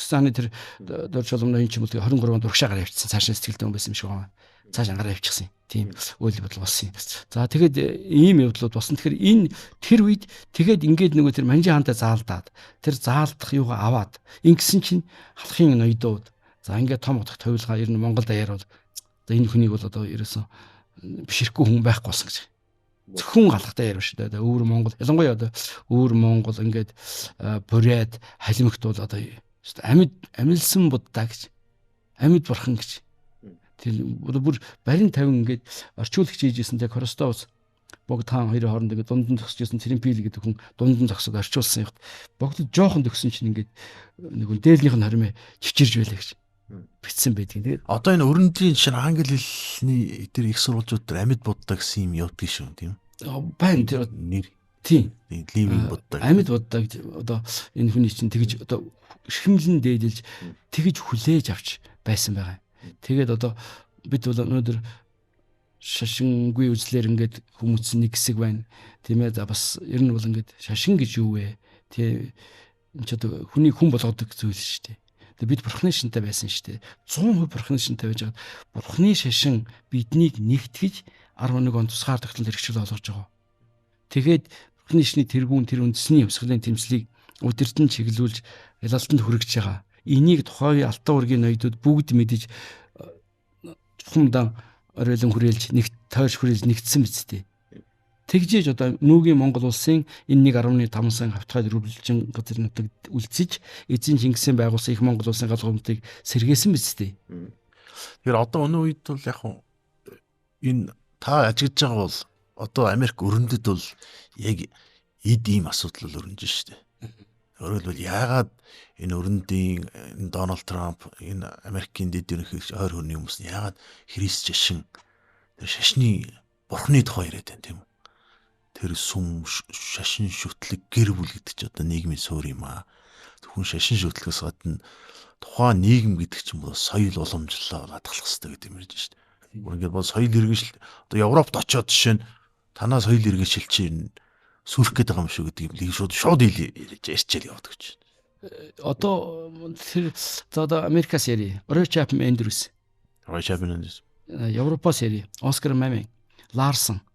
станы тэр дөрж болом ноён чинь 23-нд урагшаа гараа явчихсан. Цаашаа сэтгэлдэн байсан юм шиг байна. Цааш ангараа явчихсан. Тийм үйл бодол болсон юм. За тэгээд ийм явдлууд болсон. Тэгэхээр энэ тэр үед тэгээд ингээд нөгөө тэр манжи хаантай заалдаад тэр заалдах юугаа аваад ингэсэн чинь халахын ноёдууд за ингээд том утга тавилгаа ер нь Монгол даяар бол за энэ хүнийг бол одоо ерөөсөн бишрэхгүй хүн байхгүй болсон гэж. Зөвхөн галахтай ярив шүү дээ. Өвөр Монгол ялангуяа одоо өвөр Монгол ингээд бурайд халимгт бол одоо амьд амилсан буддаа гэж амьд бурхан гэж. Тэр бүр барин 50 ингээд орчуулагч хийжсэнтэй Коростовс богд хаан хоёрын хооронд ингээд дундан зогсожсэн Цэрэмпил гэдэг хүн дундан зогсоод орчуулсан юм. Богдод жоохон төгсөн чинь ингээд нэг дээлнийх нь хормоо чичирж байлаа гэж битсэн байдгийг. Тэгээд одоо энэ өрөндийн чинь англи хэлний тэр их сурвалжууд тэр амьд буддаа гэсэн юм явдаг шүү тийм. Байн тэр нэр тийм ливинг буддаа. Амьд буддаа одоо энэ хүний чинь тэгж одоо шихмлэн дээдэлж тэгж хүлээж авч байсан байгаа. Тэгээд одоо бид бол өнөөдөр шашингүй үзлэр ингээд хүмүүс нэг хэсэг байна. Тийм ээ. За бас ер нь бол ингээд шашин гэж юу вэ? Тэ энэ ч одоо хүний хүн болгодог зүйл шүү дээ. Тэгээд бид бурхны шинтэй байсан шүү дээ. 100% бурхны шинтэй байж байгаа. Бурхны шашин биднийг нэгтгэж 11 он тусгаар тогтолцоонд хэрэгжүүл олгож байгаа. Тэгээд бурхны шний тэргүүн тэр үндэсний өмсгөлийн тэмцлийг өдөртөн чиглүүлж ялалтанд хүргэж байгаа. Энийг тухайн алтан уургийн ноёдууд бүгд мэдэж чухамдан оройлон хүрээлж нэг тойрч хүрээлж нэгдсэн биз дээ. Тэгжээж одоо нүүгийн Монгол улсын энэ 1.5 сан хавтгай рублжин газар нутагт үлдсэж эзэн Чингисийн байгуулсан их Монгол улсын галгуумтыг сэргээсэн биз дээ. Тэгэхээр одоо өнөө үед бол яг энэ та ажиглаж байгаа бол одоо Америк өрнөдөд бол яг эд ийм асуудал өрнөж штэ. Өөрөлдвөл яагаад энэ өрөндийн Дональд Трамп энэ Америкийн дэд ерөнхийлөгч ойр хөрний хүмүүс нь яагаад Христ шашин тэр шашны бурхны тухай яриад байна тийм үү? Тэр сүм шашин шүтлэг гэр бүл гэдэг чи одоо нийгмийн суурь юм аа. Зөвхөн шашин шүтлэгээс гадна тухайн нийгэм гэдэг чинь бол соёл уламжлалаа хадгалах хэрэгтэй гэдэг юм ярьж шүү дээ. Ингээд бол соёл иргэншил одоо Европт очиод жишээ нь танаа соёл иргэншил чинь сүрх гэдэг юм шүү гэдэг юм лиг шууд ярьж явдаг гэж. Одоо тэр одоо Америкас яри, Roy Chapman Andrews. Европоос яри, Оскар Мамин, Ларсон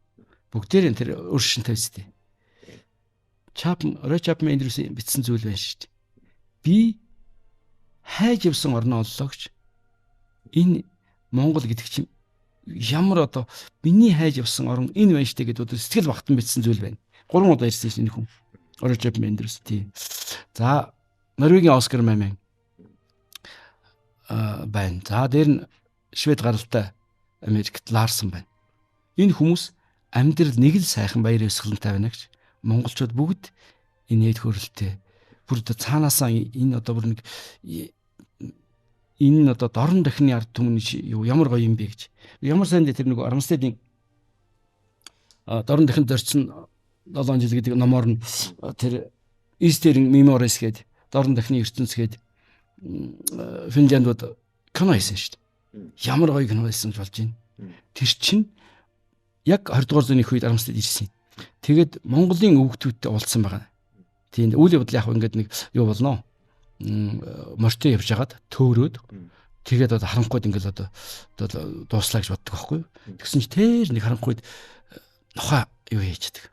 бүгдээр энэ тэр өршинтэй үстэй. Roy Chapman Andrews бичсэн зүйл байна шүү дээ. Би хайж явсан орноо оллоо гэж энэ Монгол гэдэг чинь ямар одоо миний хайж явсан орон энэ байна штэ гэдэг одоо сэтгэл багтан бичсэн зүйл байна. 3 удаа ирсэн шин хүн. Орожоп Мендерс тий. За Норвегийн Оскар Мамин байна. За дээр нь Швед гаралтай Америкт Ларсон байна. Энэ хүмүүс амьдрал нэг л сайхан баяр ёслолтой байна гэж монголчууд бүгд инээд хөрөлтэй. Бүр цаанаасаа энэ одоо бүр нэг энэ одоо дорн дахны ард түмний ямар гоё юм бэ гэж. Ямар сайн дээр нэг Армстедийн дорн дахин зорьсон 7 жил гэдэг номоор нь тэр Eastern Memories гэдэг дорн дахны ертөнц гэдэг Финляндууд кино хийсэн шүү дээ. Ямар гоё кино байсан гэж болж байна. Тэр чинь яг 20 дугаар зууны үед Армстед ирсэн. Тэгээд Монголын өвгтүүдтэй уулзсан байгаа. Тийм үйл явдал яг ингээд нэг юу болно. Морьтой явж хагаад төөрөөд тэгээд одоо харанхуйд ингээд одоо дууслаа гэж боддог байхгүй. Тэгсэн чи тэр нэг харанхуйд нохоо юу хийчихдэг.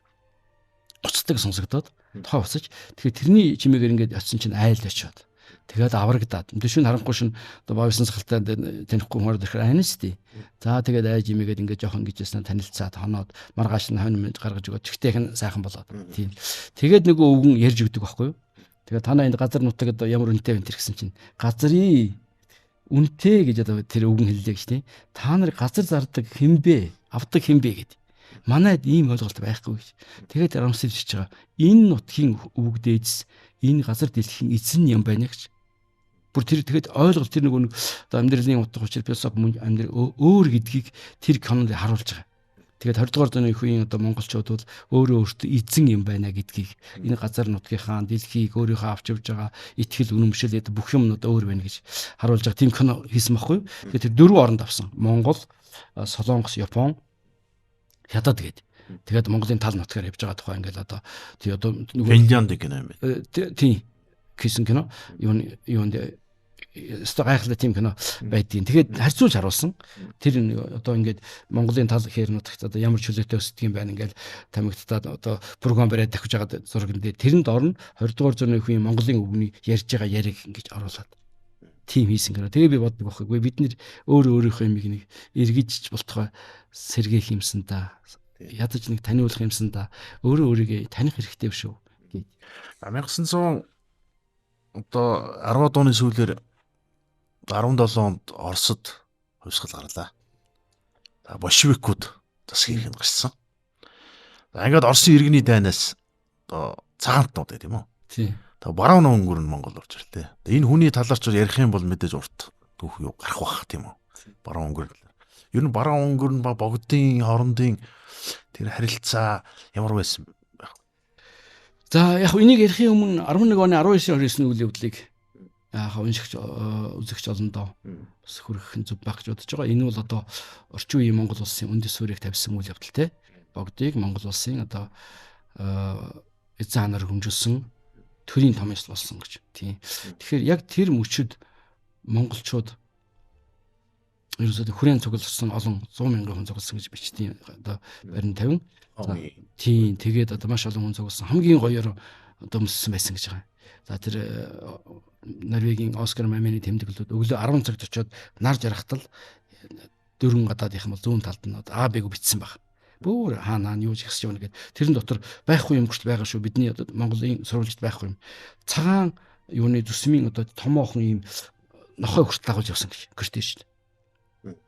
Уцдаг сонсогдоод тоо уцаж тэгэхээр тэрний чимээгээр ингээд очсон чинь айлд очиод тэгээд аврагдаад шин харанхуй шин одоо бовсон сахалтай танихгүй хүмүүс дэрхэр айна шүү дээ. За тэгээд айж имээгээд ингээд жоохон гिचсэн танилцаад хоноод маргааш нь хонь гаргаж өгөөд чигтэйхэн сайхан болоод тийм. Тэгээд нөгөө өвгөн ярьж өгдөг байхгүй юу? Тэгээд танаа энд газар нутаг одоо ямар үнэтэй байна тэр гэсэн чинь газрын үнэтэй гэж одоо тэр өвгөн хэллээ гэж тийм. Та нар газар зардаг хинбэ авдаг хинбэ гэдэг. Манайд ийм ойлголт байхгүй гэж. Тэгээд Рамсэлж байгаа. Энэ нутгийн өвөг дээдс энэ газар дэлхийн эзэн юм байна гэж. Бүр тэр тэгээд ойлголт тэр нөгөө одоо амьдралын утга учир философи амьдрал өөр гэдгийг тэр кинонд харуулж байгаа. Тэгээд 20 дугаар зууны үеийн одоо монголчууд бол өөрөө өөртөө эзэн юм байна гэдгийг энэ газар нутгийнхаа дэлхийг өөрийнхөө авч явж байгаа итгэл үнэмшил бүх юмнууд өөр байна гэж харуулж байгаа тийм кино хийсэн байхгүй юу. Тэгээд тэр 4 оронд авсан. Монгол, Солонгос, Япон, Хятад гээд. Тэгээд Монголын тал нутгаар явж байгаа тухай ингээл одоо тий одоо Финлянд кино юм байна. Тий хийсэн кино юунд гайхалтай тийм кино байдгийн. Тэгээд харьцуулж харуулсан. Тэр одоо ингээд Монголын тал хээр нутагт одоо ямар чөлөөтэй өсдөг юм байна ингээл тамигдтаад одоо програм бариад давхиж байгаа зураг дээр тэрэнд орно 20 дугаар зууны үеийн Монголын өвгний ярьж байгаа яриг ингэж оруулаад тийм хийсэн кино. Тэгээ би боддог байхгүй. Бид нэр өөрийнхөө юмыг нэг эргэж болтгой сэргээх юмсан да. Ядаж нэг таниулах юмсан да. Өөрийгөө таних хэрэгтэй шүү гэж. 1900 одоо 10-аад оны сүүлээр 17 онд Оросд хувьсгал гарлаа. Большевикууд засгийг нь гарсан. Ингээд Оросын иргэний дайнаас одоо цагаантнууд гэх юм уу? Тийм. Баруун өнгөр нь Монгол орж ирлээ. Энэ хүний талаарч ярих юм бол мэдээж урт түүх юу гарах бах тийм үү? Баруун өнгөр. Ер нь баруун өнгөр нь богдын хоорондын тэр харилцаа ямар байсан бэ? За яг энийг ярихын өмнө 11 оны 19-29 үйл явдлыг яг уншигч үзэгч олондоо бас хүргэх нь зүг байх гэж бодож байгаа. Энэ бол одоо орчин үеийн Монгол улсын үндэс суурийг тавьсан үйл явдал те. Богдыг Монгол улсын одоо эзэн ханаар хөнжүүлсэн төрийн томьёос болсон гэж. Тийм. Тэгэхээр яг тэр мөчөд монголчууд ерөөсөө хүрээнд цугларсан олон 100 мянган хүн цугласан гэж бичтiin одоо барин 50. Тийм. Тэгээд одоо маш олон хүн цугласан хамгийн гоёор одоо өмссөн байсан гэж байгаа. За тэр Норвегийн Оскар Мамины тэмдэглэлүүд өглөө 10 цагт очиод нар жаргахтал дөрвөн гадаад их юм бол зүүн талд нь А Б-г бичсэн баг. Бүр хаана юу ч ихсэж явна гэд тэрэн дотор байхгүй юм хүртэл байгаа шүү. Бидний одоо Монголын сурвалжт байхгүй юм. Цагаан юуны зүсмийн одоо томоохон юм нохой хүртэл дагуулж явсан гэж гэртэж шил.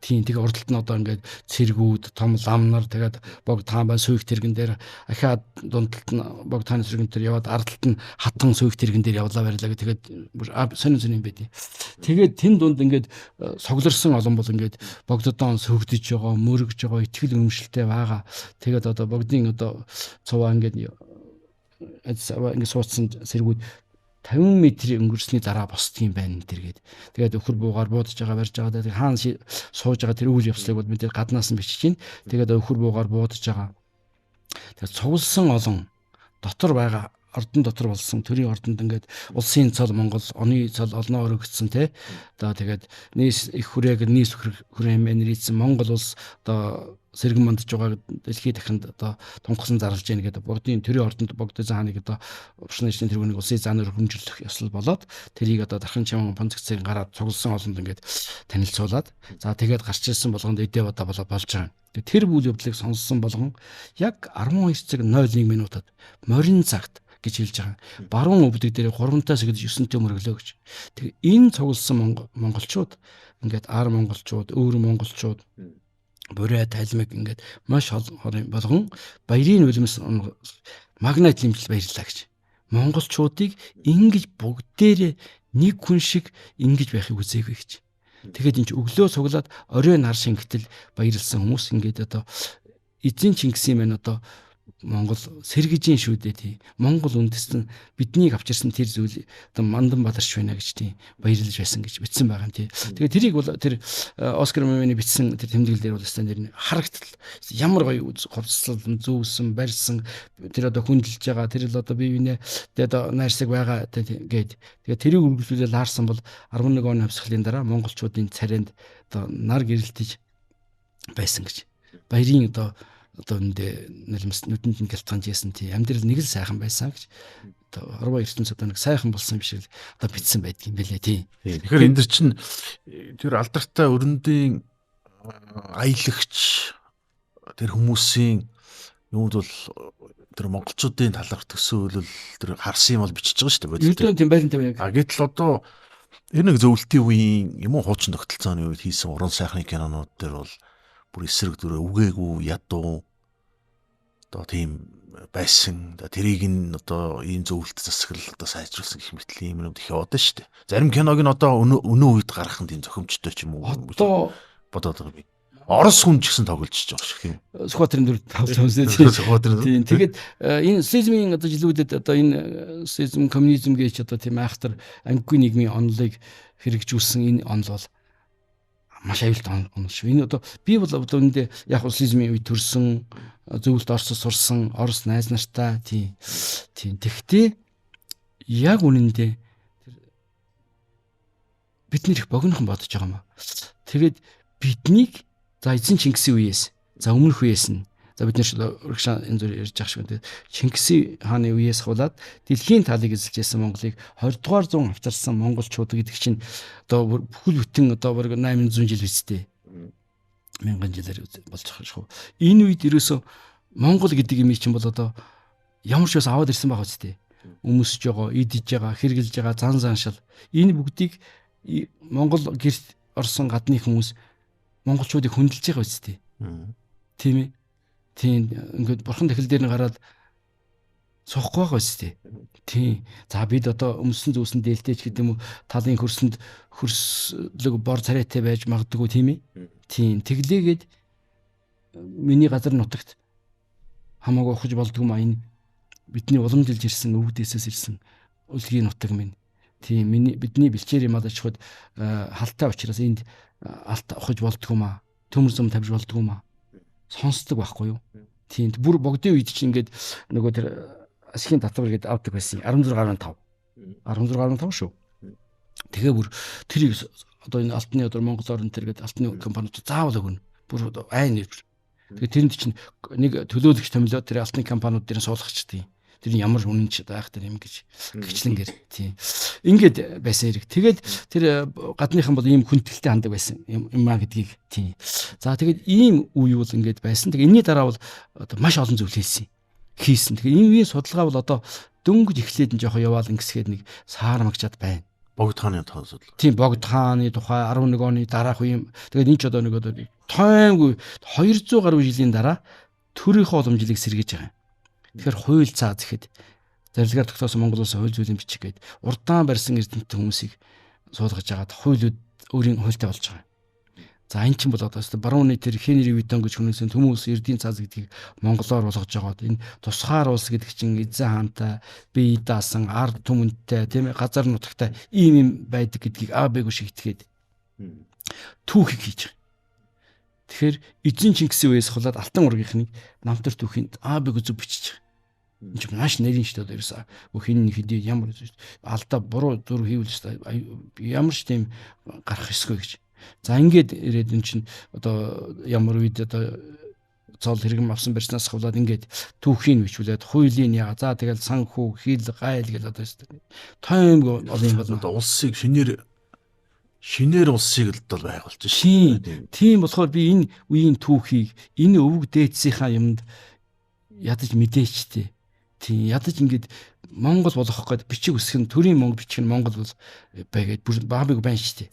Тийм тэгээ урдталт нь одоо ингээд цэргүүд, том лам нар тэгээд бог таамбай сүйх тэргэн дээр ахаад дундталт нь бог тааны цэргэн дээр яваад ардталт нь хатан сүйх тэргэн дээр явлаа барилаа гэх тэгээд сонин юм байдیں۔ Тэгээд тэн дунд ингээд соглорсон олон бол ингээд богдодон сөвгдөж байгаа, мөрөгж байгаа, итгэл үнэмшилтэй байгаа. Тэгээд одоо богдын одоо цуваа ингээд суудсан цэргүүд 50 метрийн өнгөрсний дараа босдгийм байна тэргээд. Тэгээд өхөр буугаар буудаж байгаа барьж байгаа. Тэгээд хаан сууж байгаа тэр үйл явдлыг бол мэдээ гаднаас нь бичиж чинь. Тэгээд өхөр буугаар буудаж байгаа. Тэгээд цугласан олон дотор байгаа ордон дотор болсон төрийн ордонд ингээд улсын цол Монгол оны цол олноо өргөцсөн тий. Одоо тэгээд нийс их хүрээг нийс хүрээмээ нэрийдсэн Монгол улс одоо сэргэн мандж байгаа дэлхийн дахинд одоо тунхсан зарлж яах гэдэг бүгдийн төрийн ордонд богд зааныг одоо уршны эшний тэргүүнийг улсын заанаар хөргөмжлөх ёслол болоод тэрийг одоо дархан чаман понцгцыг гараад цугласан олонд ингээд танилцуулаад за тэгээд гарч ирсэн болгонд эдээ одоо болж байгаа. Тэр үйл явдлыг сонссон болгон яг 12 цаг 01 минутад морин цагт гэж хэлж байгаа. Баруун өвдөг дээр 3-аас гэж 9-тэй мөрөглөө гэж. Тэгээ энэ цугласан монголчууд ингээд ар монголчууд, өвөр монголчууд бурай тайлмаг ингээд маш болгон баярын үлэмс магнит лимжил баярлаа гэж. Монголчуудыг ингэж бүгдээрээ нэг хүн шиг ингэж байхыг үзээгүй гэж. Тэгээд энэ өглөө цуглаад орой нар шингэтэл баярлсан хүмүүс ингээд одоо эзэн Чингисийн мэн одоо Монгол сэргэжийн шүү дээ тий. Монгол үндэстэн биднийг авч ирсэн тэр зүйл одоо мандан баларч байна гэж тий баярлаж байсан гэж бичсэн байгаа юм тий. Тэгээд тэрийг бол тэр Оскар Мемени бичсэн тэр тэмдэглэл дээр бол өстой нэр харагдтал ямар гоё хувцаслан зүүсэн барьсан тэр одоо хүндэлж байгаа тэр л одоо бие биенээ тэгээд найрсаг байгаа тэгээд тэрийг үргэлжлүүлээ лаарсан бол 11 оны хавсгалын дараа монголчуудын царайнд одоо нар гэрэлтэж байсан гэж. Баярын одоо нэлмэс нүдэнд нь гэлтганж яасан тий амьдрал нэг л сайхан байсан гэж одоо орва ертөнц одоо нэг сайхан болсон юм шиг л одоо бичсэн байдгийн байлээ тий. Тэгэхээр энэ дэр чинь тэр алдартай өрөндийн аялагч тэр хүмүүсийн юунд бол тэр монголчуудын талаарх төсөөлөл тэр харсан юм бол бичиж байгаа шүү дээ. Ердөө тийм байрантай байна. Гэтэл одоо энэ нэг зөвлөлтийн үеийн юм уу хуучин тогтолцооны үед хийсэн уран сайхны кинонууд дээр бол бүр эсрэг дүрээ үгээгүй ядуу одоо тийм байсан. Тэрийг нь одоо ийм зөвлөлт засаглал одоо сайжруулсан гэх мэт юм их яваад шүү дээ. Зарим киног нь одоо өнөө үед гаргах нь тийм зохимжтой ч юм уу одоо бодоод байгаа би. Орос хүн ч гэсэн тоглож байгаа шиг юм. Сүхбаатарын дүр тавлсан үстэй. Тийм. Тэгээд энэ социализмын одоо жилүүдэд одоо энэ социализм коммунизм гэж одоо тийм айхтар ангигүй нийгмийн онолыг хэрэгжүүлсэн энэ онол бол маш аюултай онол шүү. Энэ одоо би бол одоо үүндээ яг социализмын үед төрсэн зөвлөлт Оросоос сурсан Орос найз нартай тийм. Тэгтээ яг үнэндээ бид нэр их богинохон бодож байгаа юм аа. Тэгээд биднийг за эзэн Чингисийн үеэс за өмнөх үеэс нь за бид нэр урагшаа энэ зүйл ярьж байгаа шиг байна. Чингисийн хааны үеэс хаваад дэлхийн талыг эзэлжсэн Монголыг 20 дугаар зуун авчирсан монголчууд гэдэг чинь одоо бүхэл бүтэн одоо бараг 800 жил үстэй. 1000 жилээр болж байгаа шүү. Энэ үед ерөөсө Монгол гэдэг юм чинь бол одоо ямар ч бас аваад ирсэн байгаа үстэй. Өмсөж байгаа, идэж байгаа, хэрглэж байгаа, зан заншил. Энэ бүгдийг Монгол гэрт орсон гадны хүмүүс монголчуудыг хөндлөж байгаа үстэй. Тийм ээ. Тийм ингээд бурхан дахил дээр нь гараад суухгүй байгаа үстэй. Тийм. За бид одоо өмсөн зүүсэн дээлтэйч гэдэг юм уу талын хөрсөнд хөрслөг бор царайтай байж магадгүй тийм ээ. Тийм. Тэглээгээд миний газар нутагт хамаагүй ухаж болдгоо маа энэ бидний уламжилж ирсэн өвгдөөсөөс ирсэн үлгийн нутаг минь. Тийм бидний бэлчээр юм адаж хад халтаа учраас энд алт ухаж болдгоо маа. Төмөр зам тавьж болдгоо маа. Сонсдог байхгүй юу? Тийм бүр богдын үед чинь ингээд нөгөө тэр ашигын татвар гэдэг авдаг байсан 16.5 шүү. Тэгээ бүр тэрийг одоо энэ алтны одоо Монгол орн тэр гэдэг алтны компаниуд заавал өгнө. Бүр айн нэр. Тэгээ тэрэнд чинь нэг төлөөлөгч томилоо тэр алтны компаниуд дээр суулгачдیں۔ Тэр ямар үнэнч байх тэр юм гэж гिचлэнгэр тийм. Ингээд байсан хэрэг. Тэгээд тэр гадныхан бол ийм хүндэлтэй хандаг байсан юмаа гэдгийг тийм. За тэгээд ийм үе бол ингээд байсан. Тэгээд энэний дараа бол одоо маш олон зүйл хийсэн. Тэгээд энэ үеийн судалгаа бол одоо дөнгөж эхлээд нь жоохон яваал ингэсгээд нэг саармагчаад байна. Богд хааны тухай судалгаа. Тийм Богд хааны тухай 11 оны дараах үе. Тэгээд энэ ч одоо нэг одоо тоймгүй 200 гаруй жилийн дараа төрийнхөө уламжлалыг сэргээж байгаа. Тэгэхээр хууль цаа зэхэд зарилгаар тогтоосон Монгол улсын хууль зүйн бичиг гээд урдаан барьсан эрдэмтэн хүмүүсийг суулгаж агаад хуулиуд өөрийн хуультай болж байгаа. За энэ чинь бол одоо барууны тэр Хенри Витон гэж хүмүүсийн төмөөс эрдийн цааз гэдгийг монголоор болгож байгаад энэ тусгаар улс гэдэг чинь эзэн хаантай, бие даасан, ард түмэнтэй, тийм ээ, газар нутагтай ийм байдаг гэдгийг АБ-г шигтгэхэд түүхийг хийж байгаа. Тэгэхээр эзэн Чингисийн үеэс хулаад алтан ургийнхныг намтар түүхийн АБ-г зүг бичиж байгаа. энэ ч маш нэрийн шүү дээ ерөөсөө хин хэдий ямар алдаа буруу зүрх хийвэл ямар ч тийм гарах ёсгүй гэж. За ингээд ирээд эн чинь одоо ямар үед одоо цол хэрэгм авсан барьснаас хавлаад ингээд түүхийн бичүүлээд хуулийн яа за тэгэл санхүү хил гайл гэл одоо тойм олон юм болно. Одоо улсыг шинээр улсыг л бол байгуулж шин. Тийм болохоор би энэ үеийн түүхийг энэ өвөг дээдсийнхаа юмд ядаж мэдээчтэй. Тийм ядаж ингээд Монгол болох гээд бичиг үсгэн төрийн Монгол бичих нь Монгол бол байгаад бүр баабыг байна шүү дээ.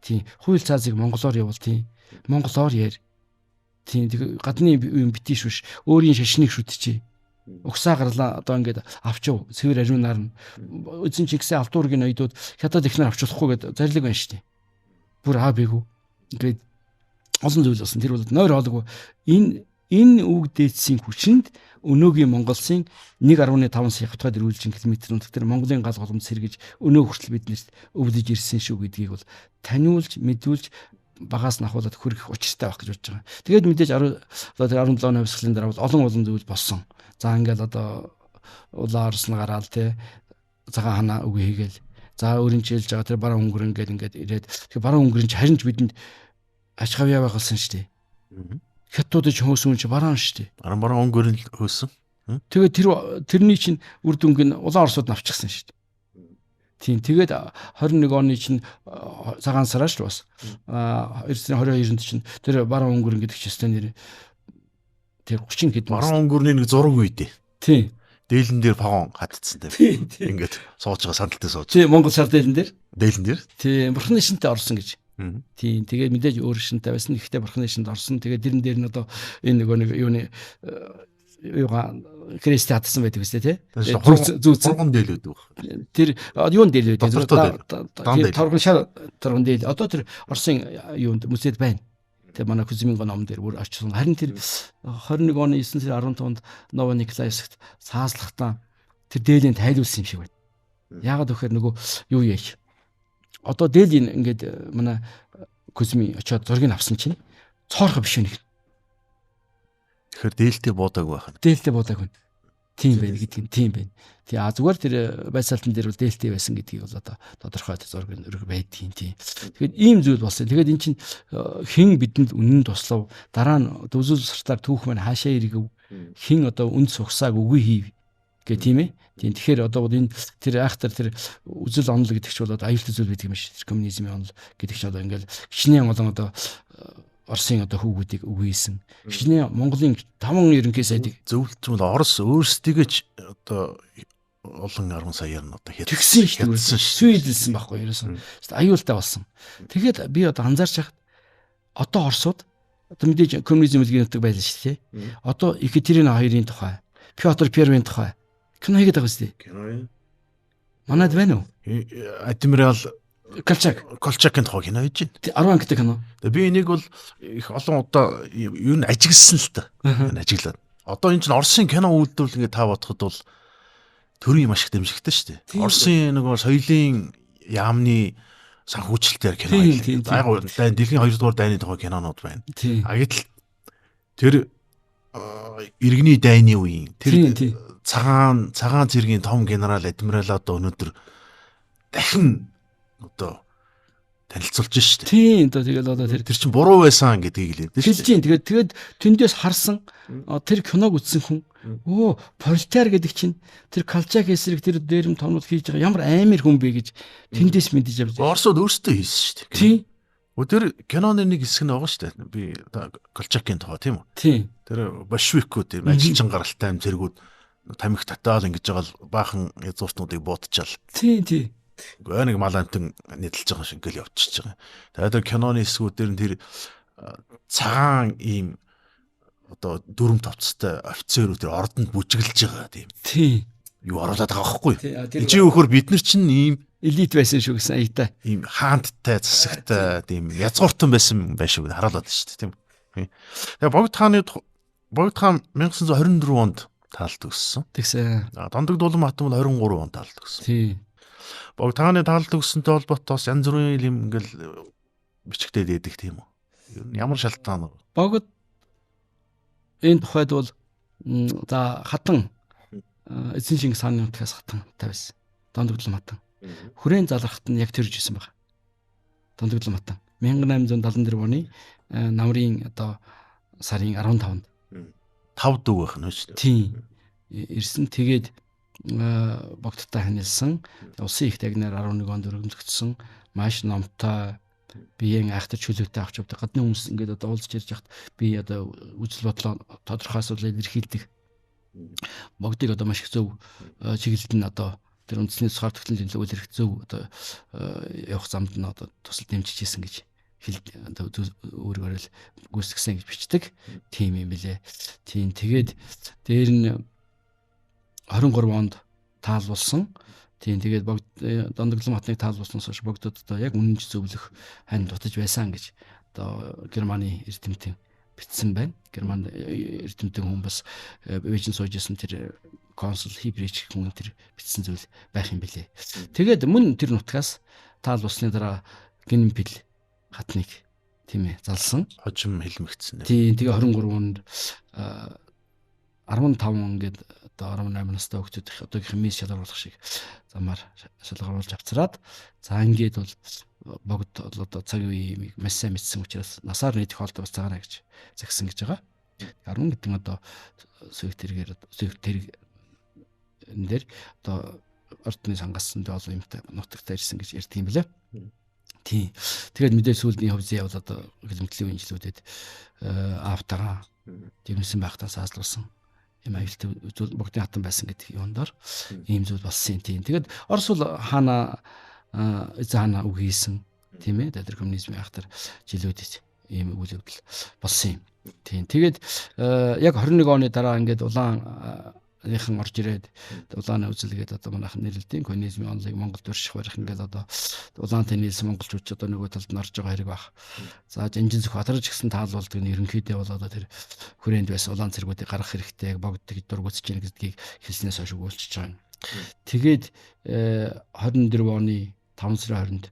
Тийм хууль цаазыг монголоор явуул тийм монголоор яар. Тийм гадны юм битиш биш өөрийн шашныг шүтчихье. Угсаа гарлаа одоо ингээд авчив цэвэр ариунаар нь эзэн чигсээ алтуургийн ноёдууд хятад ихнэр авч болохгүй гэдэг зарлиг байна шүү дээ. Бүр аабигүү ингээд олон зүйл болсон. Тэр бол нойр хоолойгүй энэ үг дээдсийн хүчинд өнөөгийн Монголын 1.5 сая хавтгай дэрүүлжин км өнөختөр Монголын гал голомт сэргэж өнөө хүртэл биднэрт өвдөж ирсэн шүү гэдгийг бол таниулж мэдүүлж багаас нь ахуулаад хүрэх учиртай байх гэж бодож байгаа. Тэгээд мэдээж 17 оны хувьсгалын дараа бол олон зүйл болсон. За ингээл одоо улаан орс нь гараал те цагаан ханаа үгүй хийгээл. За өөрөнчилж байгаа тэр бараа өнгөрөн ингээд ирээд тэр бараа өнгөрөн ч харин ч бидэнд аж хавьяа байгуулсан шүү дээ. Хятадууд ч хөөсөн чи бараан шүү дээ. Бараа өнгөрөн хөөсөн. Тэгээд тэрний чинь үр дүнг нь улаан орсууд навчихсан шүү дээ. Тийм тэгээд 21 оны чинь цагаан сараа шүү бас. Эрдэнэ 22-нд чинь тэр бараа өнгөрөн гэдэг чинь нэр тэр 30 хэд бараа өнгөрний нэг зураг үйдээ. Тийм. Дээлэн дээр пагон хатцсан тийм. Ингээд сууж байгаа сандалтай сууж. Тийм Монгол шар дээлэн дээр. Дээлэн дээр. Тийм бурхны шинтэй орсон гэж. Тийм тэгээд мэдээж өөр шинтэй байсан. Гэхдээ бурхны шинд орсон. Тэгээд дэрэн дээр нь одоо энэ нэг юуны юугаа Христ хатсан байдаг үстэй тий. Зүүцэн дээлүүд баг. Тэр юун дээлүүд торгон шар торгон дээл. Одоо тэр Оросын юунд мөсөд байна. Тэгээ манай Кузьмин ном дээр бүр очсон. Харин тэр 21 оны 9 сарын 15-нд Ново Николаевск сааслахтаа тэр дээлийн тайлуулсан юм шиг байна. Яагаад гэхээр нөгөө юу яаш. Одоо дээлийн ингээд манай Кузьми очиод зургийг авсан чинь цоорхо биш нэг. Тэгэхээр дээлтэй буудаг байх. Дээлтэй буудаг хүн. Тийм байх гэдэг нь тийм байна. Тэгээ зүгээр тэр байсаалтан дээр бол дээлтэй байсан гэдгийг бол одоо тодорхой зураг өрг байдгийн тийм. Тэгэхээр ийм зүйл болсон. Тэгээд эн чинь хэн бидэнд үнэн туслав дараа нь дөвзөл сартаар түүх маань хаашаа ирэв хэн одоо үнд сухсааг үгүй хийв гэх тийм ээ. Тийм тэгэхээр одоо энэ тэр айхтар тэр үзэл онол гэдэг чинь бол аюултай зүйл байдаг юм шиг. Тэр коммунизмын онол гэдэг чинь одоо ингээл хичнээн олон одоо Оросын одоо хүүгүүдийг үгүйсэн. Хичнээн Монголын 5 ерөнхий сайдыг зөвлөж бол Орос өөрсдийгөө одоо олон 10 саяар нь одоо тэгсэн шүү дээ. Сүйдэлсэн байхгүй ерөөсөн. Аюултай болсон. Тэгэхээр би одоо анзаарч хахад одоо Оросууд одоо мэдээж коммунизм үлгийндэг байлаа шүү дээ. Одоо Екатерина 2-ын тухай, Петр 1-ийн тухай кино хийгээд байгаа шүү дээ. Кино юу? Манайд байна уу? Адмирал Колчакын тухай кино хийж байна. 10 ангитай кино. Би энийг бол их олон удаа юу н ажигласан л та. Ажиглаад. Одоо энэ чинь Оросын кино үйлдвэрлэл ингээд та бодоход бол төрийн маш их дэмжигтэй шүү дээ. Оросын нөгөө соёлын яамны санхүүжилтээр кино хийлээ. Айгуу дэлхийн 2 дугаар дайны тухай кинонууд байна. Гэтэл тэр иргэний дайны үеийн тэр цагаан цэргийн том генерал адмирал одоо өнөөдөр дахин одоо танилцуулж шүү дээ. Тийм одоо тэгэл одоо тэр чинь буруу байсан гэдгийг хэлээд шүү дээ. Тэгээд тэндээс харсан тэр киног үзсэн хүн пролетар гэдэг чинь тэр Колчак эсрэг тэр дээрэм томнууд хийж байгаа ямар амар хүн бэ гэж тэндээс мэдэж авч. Оросууд өөрсдөө хийсэн шүү дээ. Тийм. Тэр киноны нэг хэсэг нь байгаа шүү дээ. Би Колчакын тухай тийм үү? Тийм. Тэр большевикууд тийм ажилчин гаралтай зэргүүд тамхи татаал ингэж байгаа л баахан язууртнуудыг буутчаал. Тийм. Нэг мал амтан нэдэлж байгаа шиг ингээл явчихж байгаа. Тэгээд тэр киноны хэсгүүд дээр тэр цагаан ийм одоо дүрм товцтой офицерүүд тэр ордонд бүжиглж байгаа тийм. Юу оруулаад байгаа байхгүй. Энд чинь өхөр бид нар чинь ийм элит байсан шүү гэсэн аятай. Ийм хаанттай засагтай тийм язгууртан байсан байх шүү хараалаад шүү дээ тийм. Тэгээд Богд хаан 1924 онд таалт өгсөн. Тэгсэн. Дондог дулам хатан бол 23 онд таалт өгсөн. Тийм. Богд хааны таалт өгсөнтэй холбоотой бас янз бүрийн юм ингээл бичгтээ дээдэг тийм үү. Ямар шалтгаан вэ? Богд энэ тухайд бол за хатан эзэн Шингис хааны нутгаас хатан тавьсан. Дондогдлон хатан. Хүрээний залрахт нь яг тэр жисэн байна. Дондогдлон хатан 1874 оны намрын одоо сарын 15-нд 5 дүү байх нь шүү дээ. Тийм. Ирсэн тэгээд богдтой ханилсан. Улсын их тагнаар 11 онд өргөмжлөгдсөн. Маш номтой биеийн айхтар чөлөөтэй авч явдаг. Гадны хүмүүс ингээд одоо уулзж ярьж хахад би одоо үзэл бодлоо тодорхой асуудлыг илэрхийлдэг. Богдыг одоо маш их зөв чиглэлд нь одоо тэр үндэсний цогцоор тогтнол илүү их зөв одоо явах замд нь одоо тусал дэмжиж хийсэн гэж өөрөөр л гүйцэтгсэн гэж бичдэг. Тийм юм билэ. Тийм тэгээд дээр нь 23 онд таалбулсан. Тийм тэгээд Дондогдлон хатныг таалбуулснаас хойш богдод одоо яг үнэнч зөвлөх хань дутаж байсан гэж одоо Германы эрдэмтэн бичсэн байна. Герман эрдэмтэн хүн бас Бээжин сууж исэн тэр консул Хибрич хүн тэр бичсэн зүйл байх юм билэ. Тэгээд мөн тэр нутгаас таалбуулсны дараа Генпил хатныг тийм ээ залсан. Хожим хэлмэгдсэн. Тийм тэгээ 23 онд 15 ингээд одоо 18 настай хүүхдүүд их одоогийн мис шалгаруулах шиг замаар шалгаруулж авцраад за ингээд бол богд одоо цаг үеийг маш сайн мэдсэн учраас насаар нийтх хоолтой бас цагаараа гэж загсан гэж байгаа. 10 гэдэг нь одоо сүйх тэргээр энэ дээр одоо ордны сангасан доол юмтай нутагтаа ирсэн гэж ярьд юм билээ. Тийм. Тэгээд мэдээ сүүлдний хувьзээ бол одоо хилэмтлийн үеийнчлүүдэд автагаа дэмжсэн байхдаа саазлуулсан. Ийм аюултай богдын хатан байсан гэдэг юундор ийм зүйл болсон юм тийм. Тэгээд Орос бол хаана эзэн хаана үг хийсэн тийм ээ. Тэр коммунизмын ахтар жилүүдэд ийм үйл явдал болсон юм. Тийм. Тэгээд яг 21 оны дараа ингээд улаанхан орж ирээд улааны үзэлгээд одоо манайхан нэрлэлтийн коммунизмын онлыг Монголд өрших барих ингээд одоо улаантай нийлсэн монголчууд одоо нөгөө талд нь орж байгаа хэрэг баг. За Жанжин зүг хатарж гисэн таалуулдаг нь ерөнхийдөө бол одоо тэр хүрээнд байсан улаан цэргүүдийг гаргах хэрэгтэй богддаг дургуцж яах гэдгийг хэлснээс хойш өгүүлчихэж байгаа юм. Тэгээд 24 оны 5 сарын 20-нд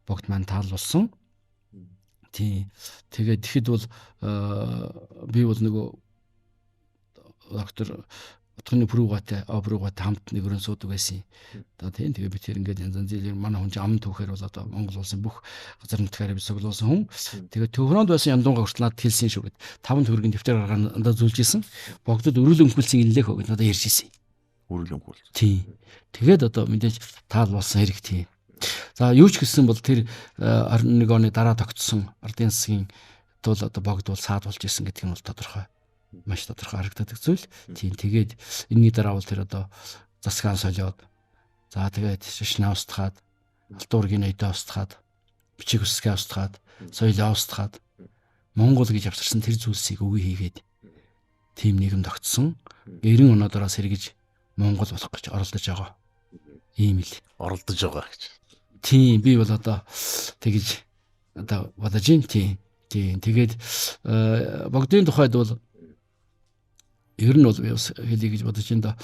богд маань таалуулсан. Тийм. Тэгээд тэгэхэд бол би бол нөгөө доктор утганы Бруугатай хамт нэг өрн суудаг байсан. Одоо тийм тэгээ би тэр ингээд янз янзын манай хүн чинь амн түүхээр бол одоо Монгол улсын бүх газар нутгаараа би цуглуулсан хүн. Тэгээ төвхрөнд байсан яндуунгаа хүртэл надад хэлсэн шүү гэд 5 төгрөгийн дэвтэр гаргаад надад зүйлж исэн. Богдод өрөөл өмхүүлсэн инлээх өгöd надад ярьж исэн. Өрөөл өмхүүл. Тийм. Тэгээд одоо мэдээж таал болсон хэрэг тийм. За юу ч гэсэн бол тэр 21 оны дараа тогтсон ардын засгийн тул одоо богд бол саад болж исэн гэдэг нь бол тодорхой. Маш тодорхой харагддаг зүйл. Тийм тэгээд энэний дараа бол тэр одоо засгаан солиод за тэгээд шашнаа устгаад алтуургийн өдөө устгаад бичиг үсгээ устгаад соёлоо устгаад Монгол гэж авчирсан тэр зүйлсийг үгүй хийгээд тийм нийгэм тогтсон 90 оноодоос сэргэж Монгол болох гэж оролдож байгаа. Ийм л оролдож байгаа гэж. Тийм би бол одоо тэгж одоо бодож юм тийм. Тэгээд богдын тухайд бол ер нь бол хэлий гэж бодож энэ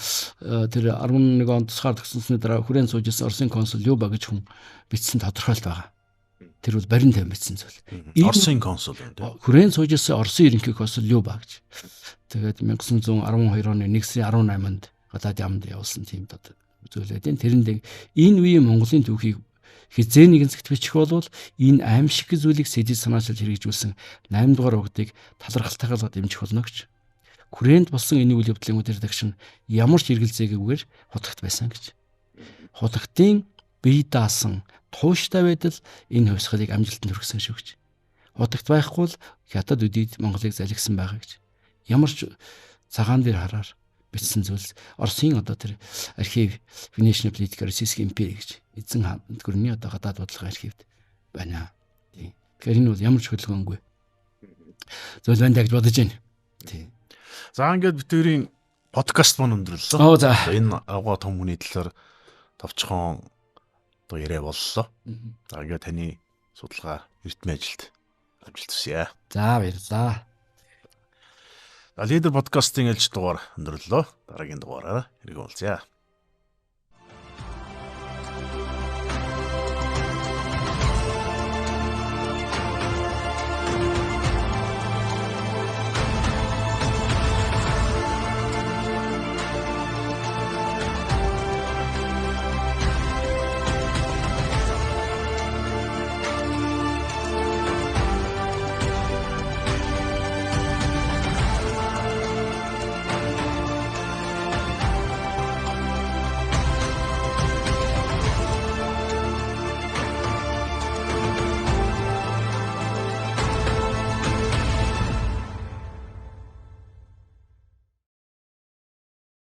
тэр 11 онд тусгаар тогтсонсны дараа хүрээнд сууж ирсэн Оросын консул Люба гэж хүн бичсэн тодорхойлт байгаа. Тэр бол барин тавин бичсэн зүйл. Оросын консул юм тийм. Хүрээнд сууж ирсэн Оросын ерөнхий консул Люба гэж. Тэгээд 1912 оны 1 сарын 18-нд гадаад яманд явуулсан тийм зүйлээд тэрэнд энэ үеийн Монголын түүхийг хизээ нэгэн цагт бичих бол энэ аимшиг зүйлийг сэжиж санаачилж хэрэгжүүлсэн 8 дугаар богдыг талархалтайгаар дэмжих болно гэж. Хүрээнд болсон энэ үйл явдлын үдирдэгч нь ямар ч эргэлзээгүйгээр хутагт байсан гэж. Хутагтын бие даасан тууштай байдал энэ хувьсгалыг амжилтанд хүргэсэн шүү гэж. Хутагт байхгүй л хятад үдийд Монголыг залгисан байгаа гэж. Ямар ч цагаан дээр хараар бичсэн зүйлс Оросын одоо тэр архив Внешняя политика Российской империи гэж эзэн хаан гүрний одоо гадаад бодлогын архивд байна. Тийм. Тэгэхээр энэ бол ямар ч хөдөлгөөнгүй зүйл байна гэж бодож байна. Тийм. За ингээд битүүрийн подкаст маань өндөрлөө. За энэ агуу том хүний талаар товчхон одоо яриа боллоо. За ингээд таны судалгаа эртний ажилд амжилт хүсье. За баярлалаа. Лидер подкастын ээлж дугаар өндөрлөө. Дараагийн дугаараараа хэрэг уулзъя.